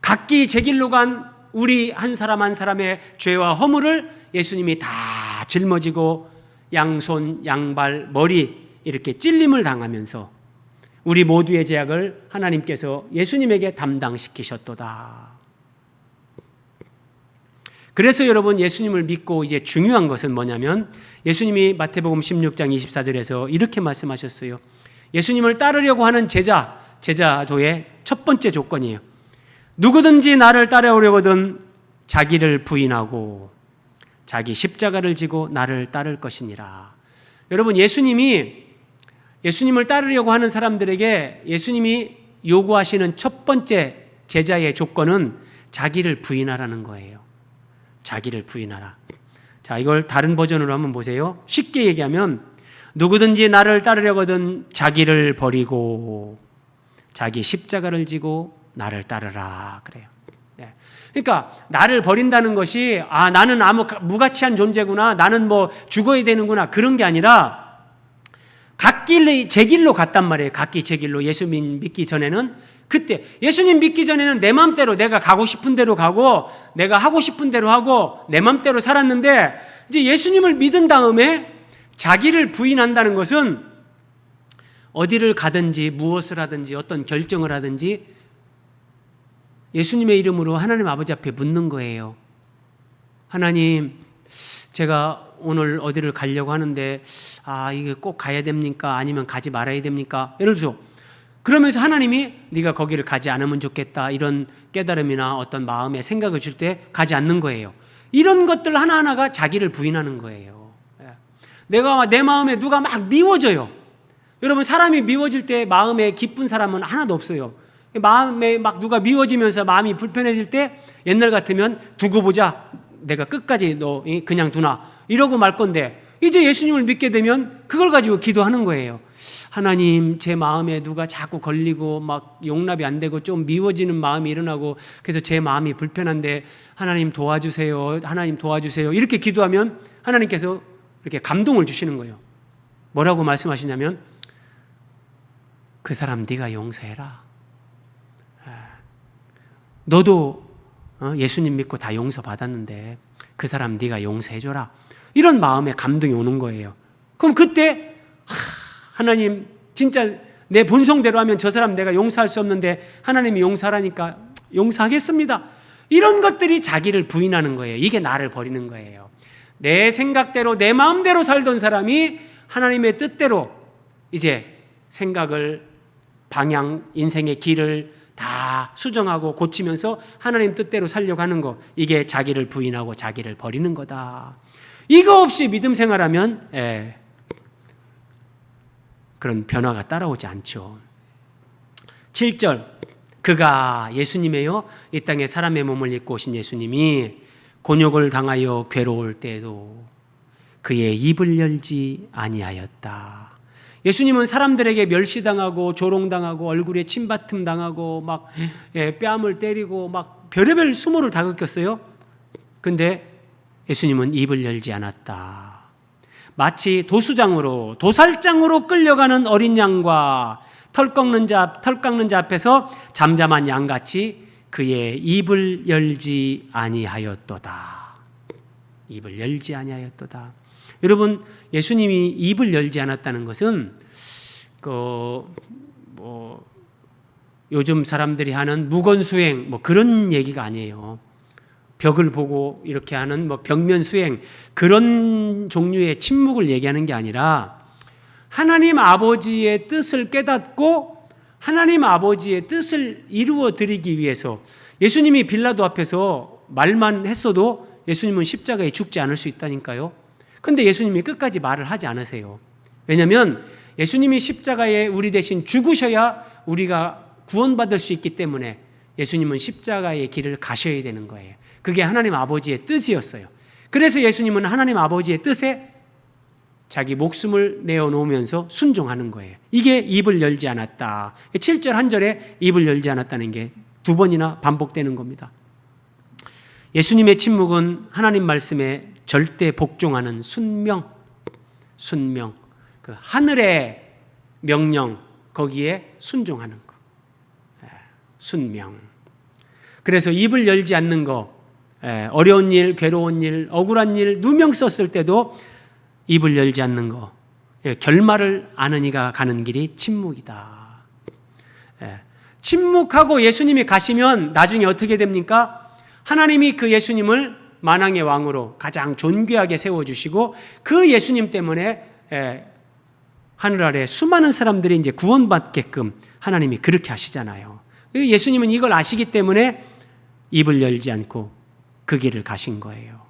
각기 제 길로 간 우리 한 사람 한 사람의 죄와 허물을 예수님이 다 짊어지고 양손, 양발, 머리 이렇게 찔림을 당하면서 우리 모두의 죄악을 하나님께서 예수님에게 담당시키셨도다. 그래서 여러분 예수님을 믿고 이제 중요한 것은 뭐냐면 예수님이 마태복음 16장 24절에서 이렇게 말씀하셨어요. 예수님을 따르려고 하는 제자도의 첫 번째 조건이에요. 누구든지 나를 따라오려거든 자기를 부인하고 자기 십자가를 지고 나를 따를 것이니라. 여러분 예수님을 따르려고 하는 사람들에게 예수님이 요구하시는 첫 번째 제자의 조건은 자기를 부인하라는 거예요. 자기를 부인하라. 자, 이걸 다른 버전으로 한번 보세요. 쉽게 얘기하면 누구든지 나를 따르려거든 자기를 버리고 자기 십자가를 지고 나를 따르라 그래요. 네. 그러니까 나를 버린다는 것이 나는 무가치한 존재구나, 나는 뭐 죽어야 되는구나 그런 게 아니라 각기 제 길로 갔단 말이에요. 각기 제 길로. 예수님 믿기 전에는 그때 예수님 믿기 전에는 내 맘대로 내가 가고 싶은 대로 가고 내가 하고 싶은 대로 하고 내 맘대로 살았는데 이제 예수님을 믿은 다음에 자기를 부인한다는 것은 어디를 가든지 무엇을 하든지 어떤 결정을 하든지 예수님의 이름으로 하나님 아버지 앞에 묻는 거예요. 하나님, 제가 오늘 어디를 가려고 하는데 이게 꼭 가야 됩니까? 아니면 가지 말아야 됩니까? 예를 들어서 그러면서 하나님이 네가 거기를 가지 않으면 좋겠다 이런 깨달음이나 어떤 마음의 생각을 줄 때 가지 않는 거예요. 이런 것들 하나하나가 자기를 부인하는 거예요. 내가 내 마음에 누가 막 미워져요. 여러분 사람이 미워질 때 마음에 기쁜 사람은 하나도 없어요. 마음에 막 누가 미워지면서 마음이 불편해질 때 옛날 같으면 두고 보자. 내가 끝까지 너 그냥 두나 이러고 말 건데 이제 예수님을 믿게 되면 그걸 가지고 기도하는 거예요. 하나님, 제 마음에 누가 자꾸 걸리고 막 용납이 안 되고 좀 미워지는 마음이 일어나고 그래서 제 마음이 불편한데 하나님 도와주세요. 하나님 도와주세요. 이렇게 기도하면 하나님께서 이렇게 감동을 주시는 거예요. 뭐라고 말씀하시냐면 그 사람 네가 용서해라. 너도 예수님 믿고 다 용서받았는데 그 사람 네가 용서해줘라. 이런 마음에 감동이 오는 거예요. 그럼 그때 하나님 진짜 내 본성대로 하면 저 사람 내가 용서할 수 없는데 하나님이 용서하라니까 용서하겠습니다. 이런 것들이 자기를 부인하는 거예요. 이게 나를 버리는 거예요. 내 생각대로 내 마음대로 살던 사람이 하나님의 뜻대로 이제 생각을 방향 인생의 길을 다 수정하고 고치면서 하나님 뜻대로 살려고 하는 거, 이게 자기를 부인하고 자기를 버리는 거다. 이거 없이 믿음 생활하면 그런 변화가 따라오지 않죠. 7절, 그가 예수님이에요. 이 땅에 사람의 몸을 입고 오신 예수님이 곤욕을 당하여 괴로울 때에도 그의 입을 열지 아니하였다. 예수님은 사람들에게 멸시당하고 조롱당하고 얼굴에 침받음 당하고 막 뺨을 때리고 막 별의별 수모를 다 겪었어요. 근데 예수님은 입을 열지 않았다. 마치 도살장으로 끌려가는 어린 양과 털 깎는 자 앞에서 잠잠한 양같이 그의 입을 열지 아니하였도다. 입을 열지 아니하였도다. 여러분, 예수님이 입을 열지 않았다는 것은 요즘 사람들이 하는 무건수행 뭐 그런 얘기가 아니에요. 벽을 보고 이렇게 하는 뭐 벽면 수행 그런 종류의 침묵을 얘기하는 게 아니라 하나님 아버지의 뜻을 깨닫고 하나님 아버지의 뜻을 이루어 드리기 위해서 예수님이 빌라도 앞에서 말만 했어도 예수님은 십자가에 죽지 않을 수 있다니까요. 근데 예수님이 끝까지 말을 하지 않으세요. 왜냐하면 예수님이 십자가에 우리 대신 죽으셔야 우리가 구원받을 수 있기 때문에 예수님은 십자가의 길을 가셔야 되는 거예요. 그게 하나님 아버지의 뜻이었어요. 그래서 예수님은 하나님 아버지의 뜻에 자기 목숨을 내어놓으면서 순종하는 거예요. 이게 입을 열지 않았다. 7절 한 절에 입을 열지 않았다는 게 2번이나 반복되는 겁니다. 예수님의 침묵은 하나님 말씀에 절대 복종하는 순명, 그 하늘의 명령 거기에 순종하는 거, 순명. 그래서 입을 열지 않는 거, 어려운 일, 괴로운 일, 억울한 일, 누명 썼을 때도 입을 열지 않는 거, 결말을 아는 이가 가는 길이 침묵이다. 침묵하고 예수님이 가시면 나중에 어떻게 됩니까? 하나님이 그 예수님을 만왕의 왕으로 가장 존귀하게 세워주시고 그 예수님 때문에 하늘 아래 수많은 사람들이 이제 구원받게끔 하나님이 그렇게 하시잖아요. 예수님은 이걸 아시기 때문에 입을 열지 않고 그 길을 가신 거예요.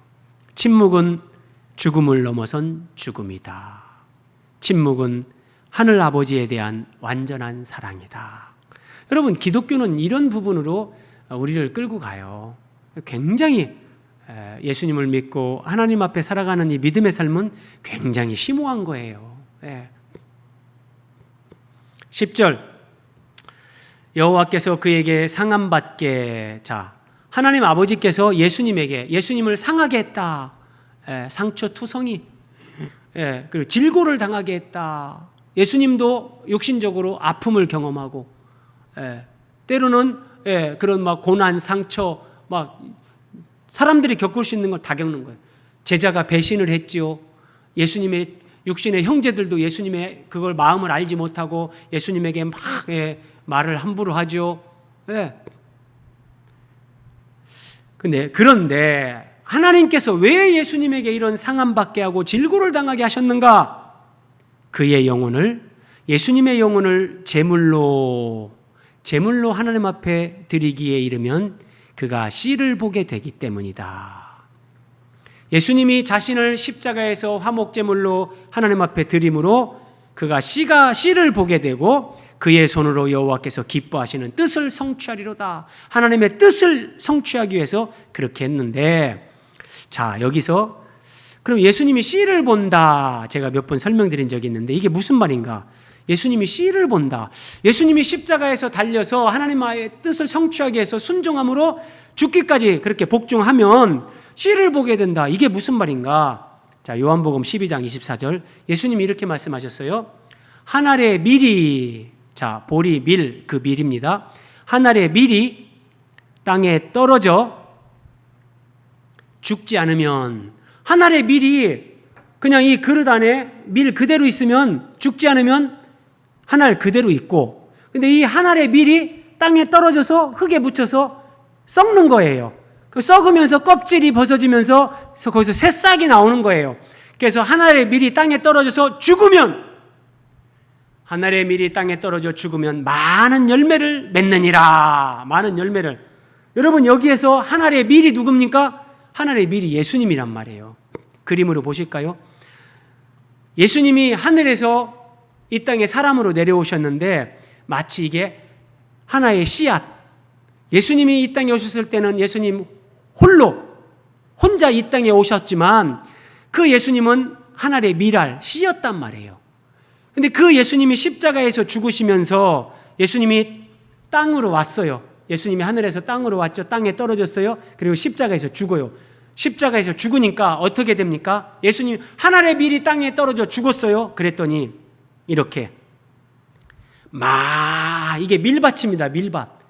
침묵은 죽음을 넘어선 죽음이다. 침묵은 하늘 아버지에 대한 완전한 사랑이다. 여러분, 기독교는 이런 부분으로 우리를 끌고 가요. 굉장히 예수님을 믿고 하나님 앞에 살아가는 이 믿음의 삶은 굉장히 심오한 거예요. 10절 여호와께서 그에게 상함받게, 자, 하나님 아버지께서 예수님을 상하게 했다. 상처투성이, 그리고 질고를 당하게 했다. 예수님도 육신적으로 아픔을 경험하고, 때로는 그런 막 고난, 상처, 막 사람들이 겪을 수 있는 걸 다 겪는 거예요. 제자가 배신을 했지요. 예수님의 육신의 형제들도 예수님의 그걸 마음을 알지 못하고 예수님에게 막 말을 함부로 하죠. 그런데 하나님께서 왜 예수님에게 이런 상함받게 하고 질고를 당하게 하셨는가? 그의 영혼을, 예수님의 영혼을 제물로 하나님 앞에 드리기에 이르면 그가 씨를 보게 되기 때문이다. 예수님이 자신을 십자가에서 화목제물로 하나님 앞에 드림으로 그가 씨를 보게 되고 그의 손으로 여호와께서 기뻐하시는 뜻을 성취하리로다. 하나님의 뜻을 성취하기 위해서 그렇게 했는데, 자, 여기서 그럼 예수님이 씨를 본다, 제가 몇 번 설명드린 적이 있는데 이게 무슨 말인가? 예수님이 씨를 본다. 예수님이 십자가에서 달려서 하나님의 뜻을 성취하기 위해서 순종함으로 죽기까지 그렇게 복종하면 씨를 보게 된다. 이게 무슨 말인가? 자, 요한복음 12장 24절 예수님이 이렇게 말씀하셨어요. 한 알의 밀이, 자, 보리, 밀, 그 밀입니다. 한 알의 밀이 땅에 떨어져 죽지 않으면, 한 알의 밀이 그냥 이 그릇 안에 밀 그대로 있으면 죽지 않으면 한 알 그대로 있고, 근데 이 한 알의 밀이 땅에 떨어져서 흙에 묻혀서 썩는 거예요. 썩으면서 껍질이 벗어지면서 거기서 새싹이 나오는 거예요. 그래서 한 알의 밀이 땅에 떨어져서 죽으면, 한 알의 밀이 땅에 떨어져 죽으면 많은 열매를 맺느니라. 많은 열매를. 여러분, 여기에서 한 알의 밀이 누굽니까? 한 알의 밀이 예수님이란 말이에요. 그림으로 보실까요? 예수님이 하늘에서 이 땅에 사람으로 내려오셨는데 마치 이게 하나의 씨앗. 예수님이 이 땅에 오셨을 때는 예수님 혼자 이 땅에 오셨지만 그 예수님은 하나의 밀알, 씨였단 말이에요. 근데 그 예수님이 십자가에서 죽으시면서 예수님이 땅으로 왔어요. 예수님이 하늘에서 땅으로 왔죠. 땅에 떨어졌어요. 그리고 십자가에서 죽어요. 십자가에서 죽으니까 어떻게 됩니까? 예수님 하나의 밀이 땅에 떨어져 죽었어요. 그랬더니 이렇게 이게 밀밭입니다. 밀밭.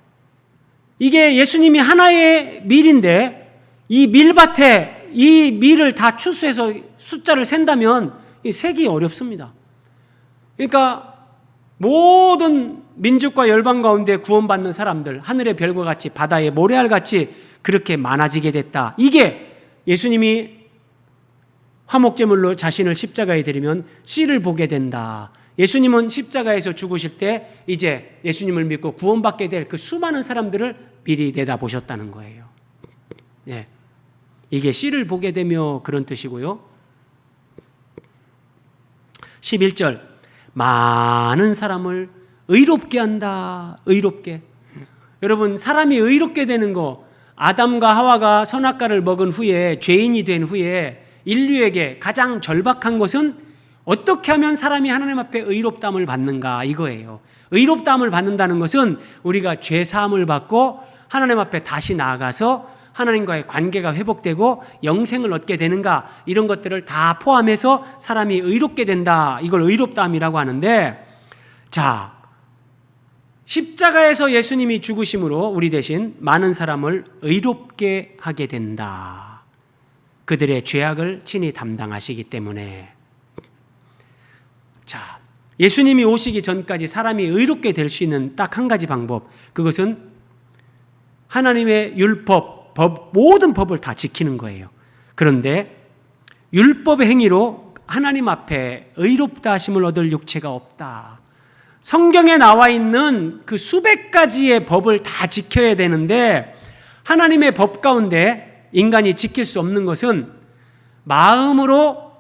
이게 예수님이 하나의 밀인데 이 밀밭에 이 밀을 다 추수해서 숫자를 센다면 세기 어렵습니다. 그러니까 모든 민족과 열방 가운데 구원받는 사람들, 하늘의 별과 같이 바다의 모래알 같이 그렇게 많아지게 됐다. 이게 예수님이 화목제물로 자신을 십자가에 드리면 씨를 보게 된다. 예수님은 십자가에서 죽으실 때 이제 예수님을 믿고 구원받게 될 그 수많은 사람들을 미리 내다보셨다는 거예요. 네. 이게 씨를 보게 되며 그런 뜻이고요. 11절, 많은 사람을 의롭게 한다. 의롭게. 여러분, 사람이 의롭게 되는 거, 아담과 하와가 선악과를 먹은 후에, 죄인이 된 후에 인류에게 가장 절박한 것은 어떻게 하면 사람이 하나님 앞에 의롭다함을 받는가, 이거예요. 의롭다함을 받는다는 것은 우리가 죄 사함을 받고 하나님 앞에 다시 나아가서 하나님과의 관계가 회복되고 영생을 얻게 되는가, 이런 것들을 다 포함해서 사람이 의롭게 된다. 이걸 의롭다함이라고 하는데, 자, 십자가에서 예수님이 죽으심으로 우리 대신 많은 사람을 의롭게 하게 된다. 그들의 죄악을 친히 담당하시기 때문에. 자, 예수님이 오시기 전까지 사람이 의롭게 될 수 있는 딱 한 가지 방법, 그것은 하나님의 율법, 모든 법을 다 지키는 거예요. 그런데 율법의 행위로 하나님 앞에 의롭다 하심을 얻을 육체가 없다. 성경에 나와 있는 그 수백 가지의 법을 다 지켜야 되는데, 하나님의 법 가운데 인간이 지킬 수 없는 것은 마음으로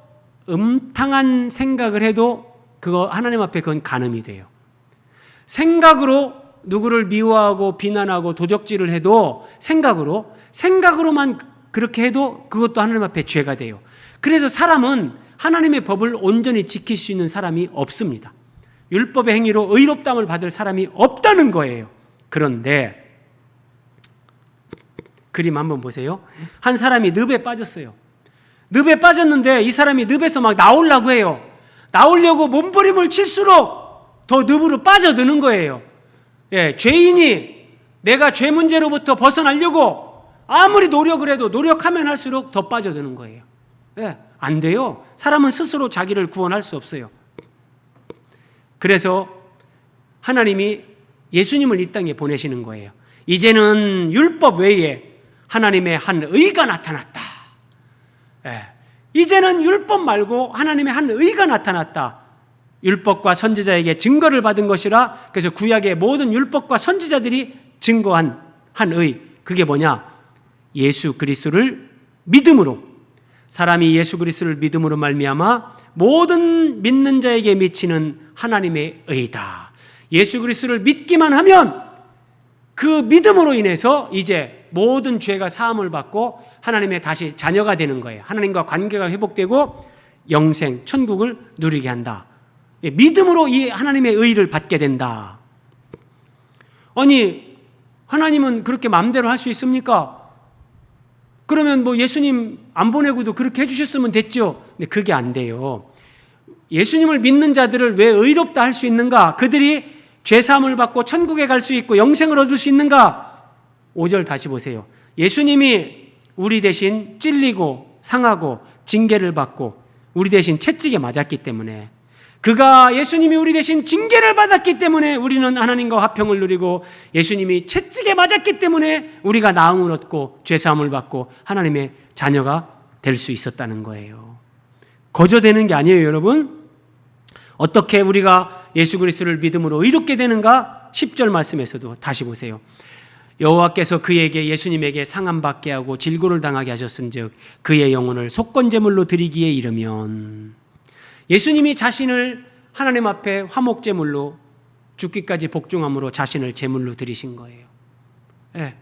음탕한 생각을 해도 그거 하나님 앞에 그건 간음이 돼요. 생각으로 누구를 미워하고 비난하고 도적질을 해도 생각으로만 그렇게 해도 그것도 하나님 앞에 죄가 돼요. 그래서 사람은 하나님의 법을 온전히 지킬 수 있는 사람이 없습니다. 율법의 행위로 의롭다함을 받을 사람이 없다는 거예요. 그런데 그림 한번 보세요. 한 사람이 늪에 빠졌어요. 늪에 빠졌는데 이 사람이 늪에서 막 나오려고 해요. 나오려고 몸부림을 칠수록 더 늪으로 빠져드는 거예요. 예, 죄인이 내가 죄 문제로부터 벗어나려고 아무리 노력을 해도 노력하면 할수록 더 빠져드는 거예요. 예, 안 돼요. 사람은 스스로 자기를 구원할 수 없어요. 그래서 하나님이 예수님을 이 땅에 보내시는 거예요. 이제는 율법 외에 하나님의 한 의가 나타났다. 예, 이제는 율법 말고 하나님의 한 의가 나타났다. 율법과 선지자에게 증거를 받은 것이라. 그래서 구약의 모든 율법과 선지자들이 증거한 한 의, 그게 뭐냐? 예수 그리스도를 믿음으로, 사람이 예수 그리스도를 믿음으로 말미암아 모든 믿는 자에게 미치는 하나님의 의다. 예수 그리스도를 믿기만 하면 그 믿음으로 인해서 이제 모든 죄가 사함을 받고 하나님의 다시 자녀가 되는 거예요. 하나님과 관계가 회복되고 영생, 천국을 누리게 한다. 믿음으로 이 하나님의 의를 받게 된다. 아니, 하나님은 그렇게 마음대로 할 수 있습니까? 그러면 뭐 예수님 안 보내고도 그렇게 해주셨으면 됐죠. 근데 그게 안 돼요. 예수님을 믿는 자들을 왜 의롭다 할 수 있는가? 그들이 죄사함을 받고 천국에 갈 수 있고 영생을 얻을 수 있는가? 5절 다시 보세요. 예수님이 우리 대신 찔리고 상하고 징계를 받고 우리 대신 채찍에 맞았기 때문에, 그가 예수님이 우리 대신 징계를 받았기 때문에 우리는 하나님과 화평을 누리고, 예수님이 채찍에 맞았기 때문에 우리가 나음을 얻고 죄사함을 받고 하나님의 자녀가 될 수 있었다는 거예요. 거저 되는 게 아니에요, 여러분. 어떻게 우리가 예수 그리스도를 믿음으로 의롭게 되는가? 10절 말씀에서도 다시 보세요. 여호와께서 그에게, 예수님에게 상함받게 하고 질고를 당하게 하셨은즉 그의 영혼을 속건제물로 드리기에 이르면, 예수님이 자신을 하나님 앞에 화목제물로 죽기까지 복종함으로 자신을 제물로 드리신 거예요. 예.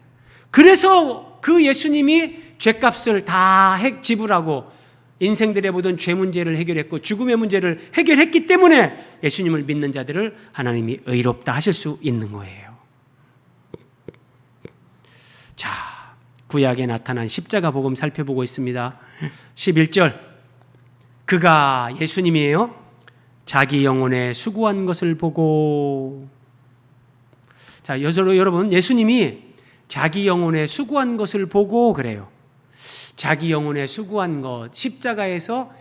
그래서 그 예수님이 죄값을 다 지불하고 인생들의 모든 죄 문제를 해결했고 죽음의 문제를 해결했기 때문에 예수님을 믿는 자들을 하나님이 의롭다 하실 수 있는 거예요. 자, 구약에 나타난 십자가 복음 살펴보고 있습니다. 11절, 그가, 예수님이에요, 자기 영혼에 수고한 것을 보고. 자, 여러분, 예수님이 자기 영혼에 수고한 것을 보고 그래요. 자기 영혼에 수고한 것, 십자가에서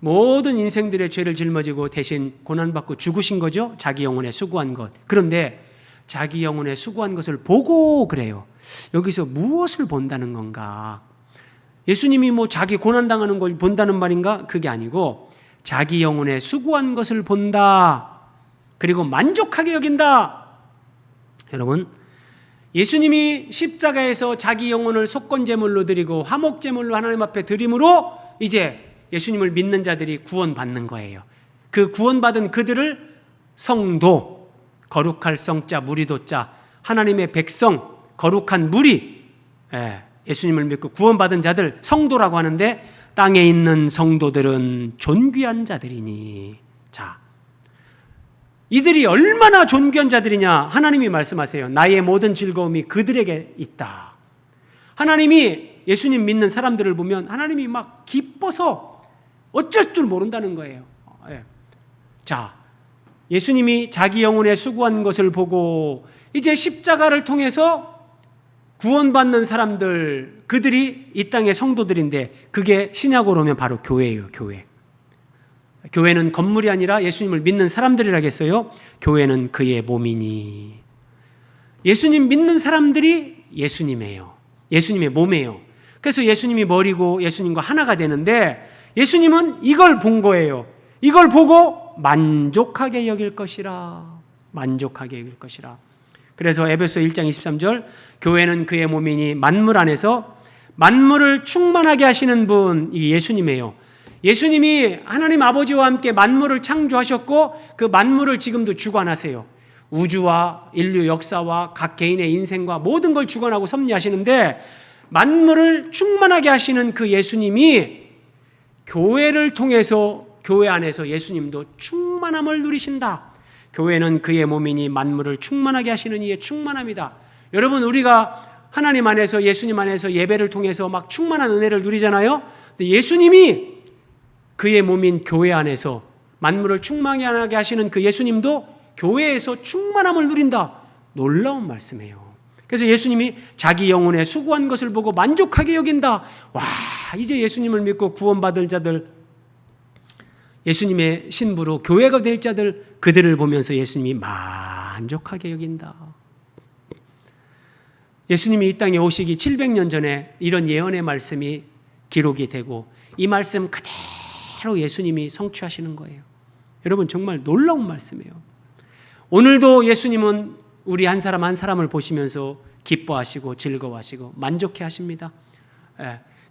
모든 인생들의 죄를 짊어지고 대신 고난받고 죽으신 거죠. 자기 영혼에 수고한 것. 그런데 자기 영혼에 수고한 것을 보고 그래요. 여기서 무엇을 본다는 건가? 예수님이 뭐 자기 고난당하는 걸 본다는 말인가? 그게 아니고 자기 영혼에 수고한 것을 본다. 그리고 만족하게 여긴다. 여러분, 예수님이 십자가에서 자기 영혼을 속건제물로 드리고 화목제물로 하나님 앞에 드림으로 이제 예수님을 믿는 자들이 구원받는 거예요. 그 구원받은 그들을 성도, 거룩할 성자, 무리도자, 하나님의 백성, 거룩한 무리, 예수님을 믿고 구원받은 자들, 성도라고 하는데 땅에 있는 성도들은 존귀한 자들이니. 자, 이들이 얼마나 존귀한 자들이냐? 하나님이 말씀하세요. 나의 모든 즐거움이 그들에게 있다. 하나님이 예수님 믿는 사람들을 보면 하나님이 막 기뻐서 어쩔 줄 모른다는 거예요. 자, 예수님이 자기 영혼에 수고한 것을 보고 이제 십자가를 통해서 구원받는 사람들, 그들이 이 땅의 성도들인데 그게 신약으로 오면 바로 교회예요. 교회. 교회는 건물이 아니라 예수님을 믿는 사람들이라겠어요. 교회는 그의 몸이니. 예수님 믿는 사람들이 예수님이에요. 예수님의 몸이에요. 그래서 예수님이 머리고 예수님과 하나가 되는데 예수님은 이걸 본 거예요. 이걸 보고 만족하게 여길 것이라. 만족하게 여길 것이라. 그래서 에베소 1장 23절 교회는 그의 몸이니 만물 안에서 만물을 충만하게 하시는 분이 예수님이에요. 예수님이 하나님 아버지와 함께 만물을 창조하셨고 그 만물을 지금도 주관하세요. 우주와 인류 역사와 각 개인의 인생과 모든 걸 주관하고 섭리하시는데 만물을 충만하게 하시는 그 예수님이 교회를 통해서 교회 안에서 예수님도 충만함을 누리신다. 교회는 그의 몸이니 만물을 충만하게 하시는 이의 충만함이다. 여러분, 우리가 하나님 안에서 예수님 안에서 예배를 통해서 막 충만한 은혜를 누리잖아요. 근데 예수님이 그의 몸인 교회 안에서 만물을 충만하게 하시는 그 예수님도 교회에서 충만함을 누린다. 놀라운 말씀이에요. 그래서 예수님이 자기 영혼에 수고한 것을 보고 만족하게 여긴다. 와, 이제 예수님을 믿고 구원받을 자들, 예수님의 신부로 교회가 될 자들, 그들을 보면서 예수님이 만족하게 여긴다. 예수님이 이 땅에 오시기 700년 전에 이런 예언의 말씀이 기록이 되고 이 말씀 그대로 예수님이 성취하시는 거예요. 여러분, 정말 놀라운 말씀이에요. 오늘도 예수님은 우리 한 사람 한 사람을 보시면서 기뻐하시고 즐거워하시고 만족해 하십니다.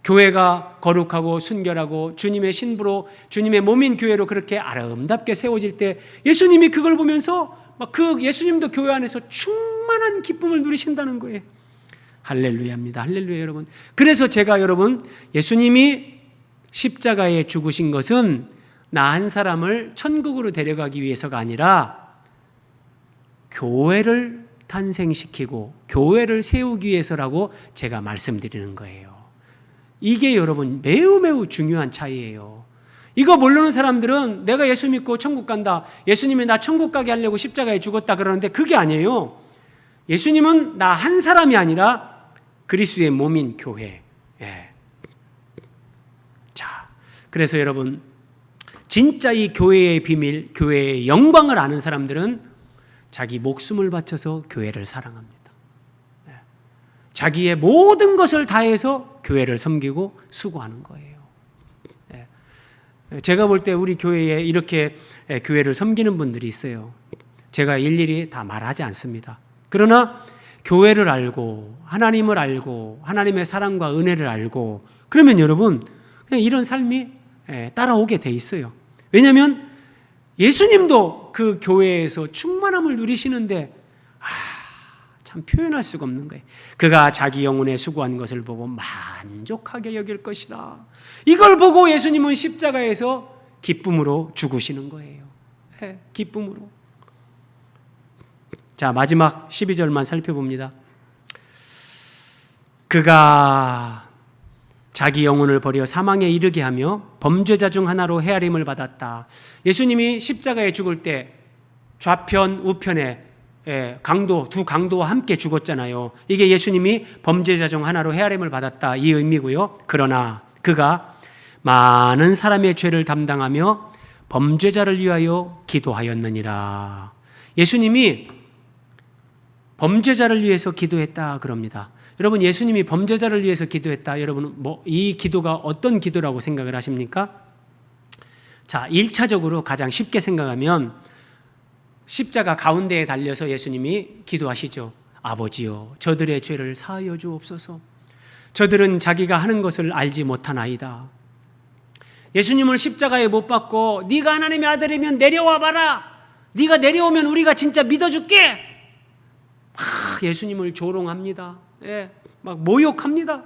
교회가 거룩하고 순결하고 주님의 신부로 주님의 몸인 교회로 그렇게 아름답게 세워질 때 예수님이 그걸 보면서 막 그 예수님도 교회 안에서 충만한 기쁨을 누리신다는 거예요. 할렐루야입니다. 할렐루야, 여러분. 그래서 제가 여러분, 예수님이 십자가에 죽으신 것은 나 한 사람을 천국으로 데려가기 위해서가 아니라 교회를 탄생시키고 교회를 세우기 위해서라고 제가 말씀드리는 거예요. 이게 여러분 매우 매우 중요한 차이예요. 이거 모르는 사람들은 내가 예수 믿고 천국 간다, 예수님이 나 천국 가게 하려고 십자가에 죽었다 그러는데 그게 아니에요. 예수님은 나 한 사람이 아니라 그리스도의 몸인 교회. 자, 그래서 여러분, 진짜 이 교회의 비밀, 교회의 영광을 아는 사람들은 자기 목숨을 바쳐서 교회를 사랑합니다. 자기의 모든 것을 다해서 교회를 섬기고 수고하는 거예요. 제가 볼 때 우리 교회에 이렇게 교회를 섬기는 분들이 있어요. 제가 일일이 다 말하지 않습니다. 그러나 교회를 알고 하나님을 알고 하나님의 사랑과 은혜를 알고 그러면 여러분 그냥 이런 삶이 따라오게 돼 있어요. 왜냐하면 예수님도 그 교회에서 충만함을 누리시는데 참 표현할 수가 없는 거예요. 그가 자기 영혼에 수고한 것을 보고 만족하게 여길 것이라. 이걸 보고 예수님은 십자가에서 기쁨으로 죽으시는 거예요. 기쁨으로. 자, 마지막 12절만 살펴봅니다. 그가 자기 영혼을 버려 사망에 이르게 하며 범죄자 중 하나로 헤아림을 받았다. 예수님이 십자가에 죽을 때 좌편 우편에 두 강도와 함께 죽었잖아요. 이게 예수님이 범죄자 중 하나로 헤아림을 받았다 이 의미고요. 그러나 그가 많은 사람의 죄를 담당하며 범죄자를 위하여 기도하였느니라. 예수님이 범죄자를 위해서 기도했다 그럽니다. 여러분, 예수님이 범죄자를 위해서 기도했다. 여러분, 이 기도가 어떤 기도라고 생각을 하십니까? 자, 1차적으로 가장 쉽게 생각하면 십자가 가운데에 달려서 예수님이 기도하시죠. 아버지여, 저들의 죄를 사하여 주옵소서. 저들은 자기가 하는 것을 알지 못하나이다. 예수님을 십자가에 못 박고 네가 하나님의 아들이면 내려와 봐라. 네가 내려오면 우리가 진짜 믿어줄게. 막 예수님을 조롱합니다. 예, 막 모욕합니다.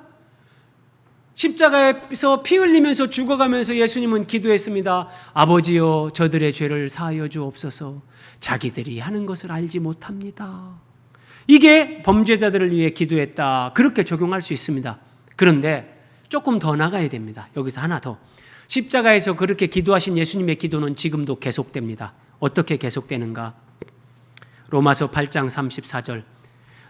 십자가에서 피 흘리면서 죽어가면서 예수님은 기도했습니다. 아버지여, 저들의 죄를 사하여 주옵소서. 자기들이 하는 것을 알지 못합니다. 이게 범죄자들을 위해 기도했다. 그렇게 적용할 수 있습니다. 그런데 조금 더 나가야 됩니다. 여기서 하나 더. 십자가에서 그렇게 기도하신 예수님의 기도는 지금도 계속됩니다. 어떻게 계속되는가? 로마서 8장 34절.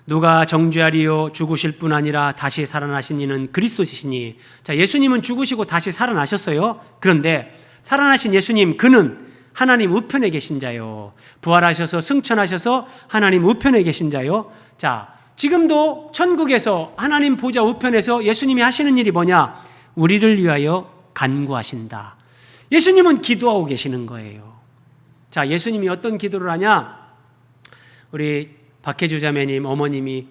누가 정죄하리요? 죽으실 뿐 아니라 다시 살아나신 이는 그리스도시니. 자, 예수님은 죽으시고 다시 살아나셨어요. 그런데 살아나신 예수님, 그는 하나님 우편에 계신 자요. 부활하셔서 승천하셔서 하나님 우편에 계신 자요. 자, 지금도 천국에서 하나님 보좌 우편에서 예수님이 하시는 일이 뭐냐? 우리를 위하여 간구하신다. 예수님은 기도하고 계시는 거예요. 자, 예수님이 어떤 기도를 하냐? 우리 박혜주 자매님 어머님이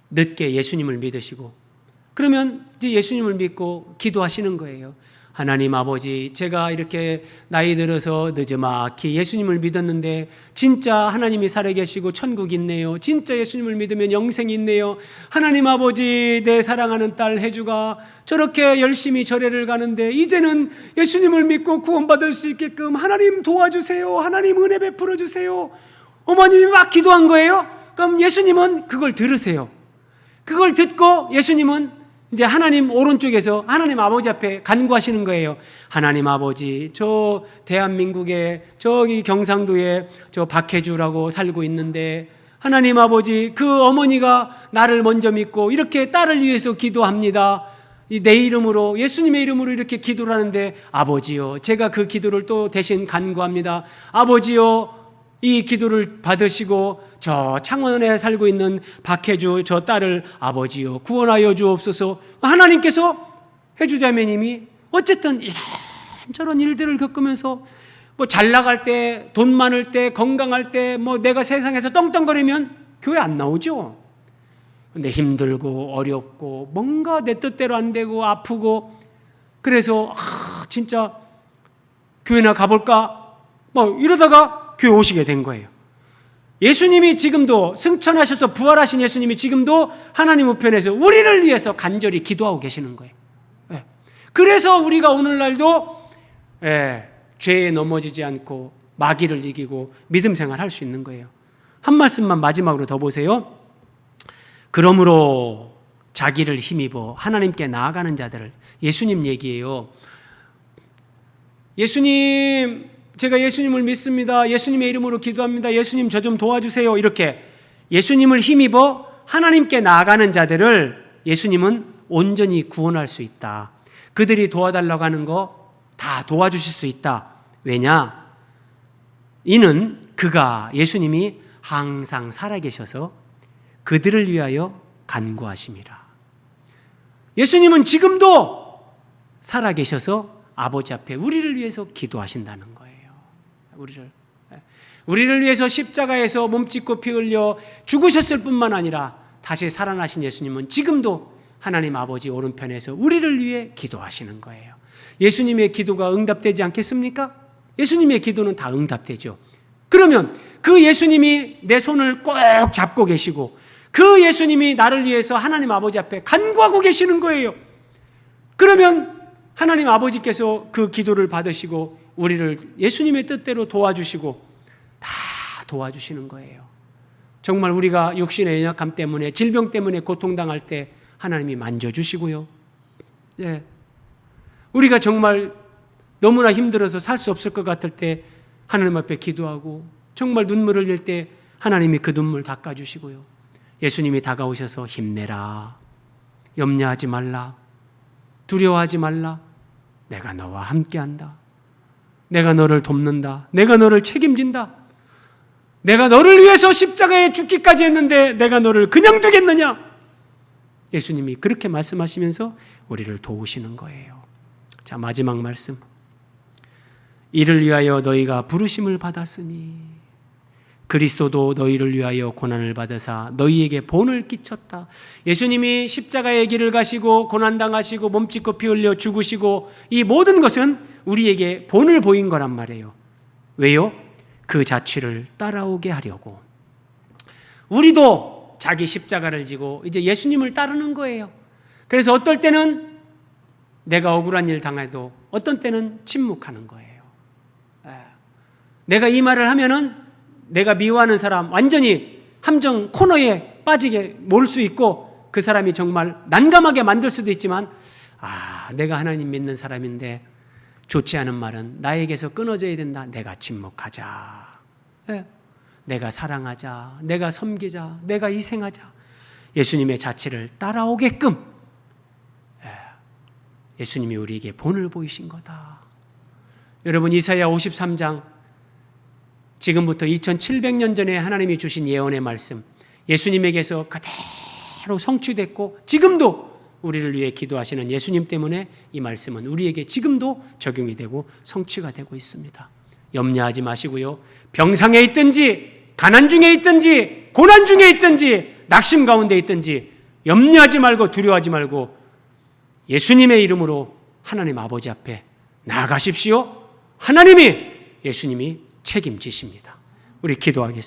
늦게 예수님을 믿으시고, 그러면 이제 예수님을 믿고 기도하시는 거예요. 하나님 아버지, 제가 이렇게 나이 들어서 늦지막히 예수님을 믿었는데 진짜 하나님이 살아계시고 천국이 있네요. 진짜 예수님을 믿으면 영생이 있네요. 하나님 아버지, 내 사랑하는 딸 혜주가 저렇게 열심히 절에를 가는데 이제는 예수님을 믿고 구원받을 수 있게끔 하나님 도와주세요. 하나님 은혜 베풀어 주세요. 어머님이 막 기도한 거예요. 그럼 예수님은 그걸 들으세요. 그걸 듣고 예수님은 이제 하나님 오른쪽에서 하나님 아버지 앞에 간구하시는 거예요. 하나님 아버지, 저 대한민국에 저기 경상도에 저 박혜주라고 살고 있는데 하나님 아버지, 그 어머니가 나를 먼저 믿고 이렇게 딸을 위해서 기도합니다. 내 이름으로, 예수님의 이름으로 이렇게 기도를 하는데 아버지요, 제가 그 기도를 또 대신 간구합니다. 아버지요, 이 기도를 받으시고 저 창원에 살고 있는 박혜주 저 딸을 아버지요 구원하여 주옵소서. 하나님께서 혜주 자매님이 어쨌든 이런저런 일들을 겪으면서 뭐 잘 나갈 때, 돈 많을 때, 건강할 때, 뭐 내가 세상에서 떵떵거리면 교회 안 나오죠. 근데 힘들고 어렵고 뭔가 내 뜻대로 안 되고 아프고 그래서 진짜 교회나 가볼까 뭐 이러다가 교회 오시게 된 거예요. 예수님이 지금도 승천하셔서 부활하신 예수님이 지금도 하나님 우편에서 우리를 위해서 간절히 기도하고 계시는 거예요. 그래서 우리가 오늘날도 죄에 넘어지지 않고 마귀를 이기고 믿음 생활할 수 있는 거예요. 한 말씀만 마지막으로 더 보세요. 그러므로 자기를 힘입어 하나님께 나아가는 자들을, 예수님 얘기예요. 예수님, 제가 예수님을 믿습니다. 예수님의 이름으로 기도합니다. 예수님 저 좀 도와주세요. 이렇게 예수님을 힘입어 하나님께 나아가는 자들을 예수님은 온전히 구원할 수 있다. 그들이 도와달라고 하는 거 다 도와주실 수 있다. 왜냐? 이는 그가, 예수님이 항상 살아계셔서 그들을 위하여 간구하심이라. 예수님은 지금도 살아계셔서 아버지 앞에 우리를 위해서 기도하신다는 거예요. 우리를 위해서 십자가에서 몸짓고 피 흘려 죽으셨을 뿐만 아니라 다시 살아나신 예수님은 지금도 하나님 아버지 오른편에서 우리를 위해 기도하시는 거예요. 예수님의 기도가 응답되지 않겠습니까? 예수님의 기도는 다 응답되죠. 그러면 그 예수님이 내 손을 꼭 잡고 계시고 그 예수님이 나를 위해서 하나님 아버지 앞에 간구하고 계시는 거예요. 그러면 하나님 아버지께서 그 기도를 받으시고 우리를 예수님의 뜻대로 도와주시고 다 도와주시는 거예요. 정말 우리가 육신의 연약함 때문에, 질병 때문에 고통당할 때 하나님이 만져주시고요. 우리가 정말 너무나 힘들어서 살 수 없을 것 같을 때 하나님 앞에 기도하고 정말 눈물을 흘릴 때 하나님이 그 눈물 닦아주시고요. 예수님이 다가오셔서 힘내라, 염려하지 말라, 두려워하지 말라, 내가 너와 함께한다. 내가 너를 돕는다. 내가 너를 책임진다. 내가 너를 위해서 십자가에 죽기까지 했는데 내가 너를 그냥 두겠느냐? 예수님이 그렇게 말씀하시면서 우리를 도우시는 거예요. 자, 마지막 말씀. 이를 위하여 너희가 부르심을 받았으니 그리스도도 너희를 위하여 고난을 받으사 너희에게 본을 끼쳤다. 예수님이 십자가의 길을 가시고 고난당하시고 몸짓고 피 흘려 죽으시고 이 모든 것은 우리에게 본을 보인 거란 말이에요. 왜요? 그 자취를 따라오게 하려고. 우리도 자기 십자가를 지고 이제 예수님을 따르는 거예요. 그래서 어떨 때는 내가 억울한 일 당해도 어떤 때는 침묵하는 거예요. 내가 이 말을 하면은 내가 미워하는 사람 완전히 함정 코너에 빠지게 몰 수 있고 그 사람이 정말 난감하게 만들 수도 있지만 내가 하나님 믿는 사람인데 좋지 않은 말은 나에게서 끊어져야 된다. 내가 침묵하자. 내가 사랑하자. 내가 섬기자. 내가 희생하자. 예수님의 자취를 따라오게끔 예수님이 우리에게 본을 보이신 거다. 여러분, 이사야 53장 지금부터 2700년 전에 하나님이 주신 예언의 말씀, 예수님에게서 그대로 성취됐고 지금도 우리를 위해 기도하시는 예수님 때문에 이 말씀은 우리에게 지금도 적용이 되고 성취가 되고 있습니다. 염려하지 마시고요. 병상에 있든지 가난 중에 있든지 고난 중에 있든지 낙심 가운데 있든지 염려하지 말고 두려워하지 말고 예수님의 이름으로 하나님 아버지 앞에 나아가십시오. 하나님이 예수님이 책임지십니다. 우리 기도하겠습니다.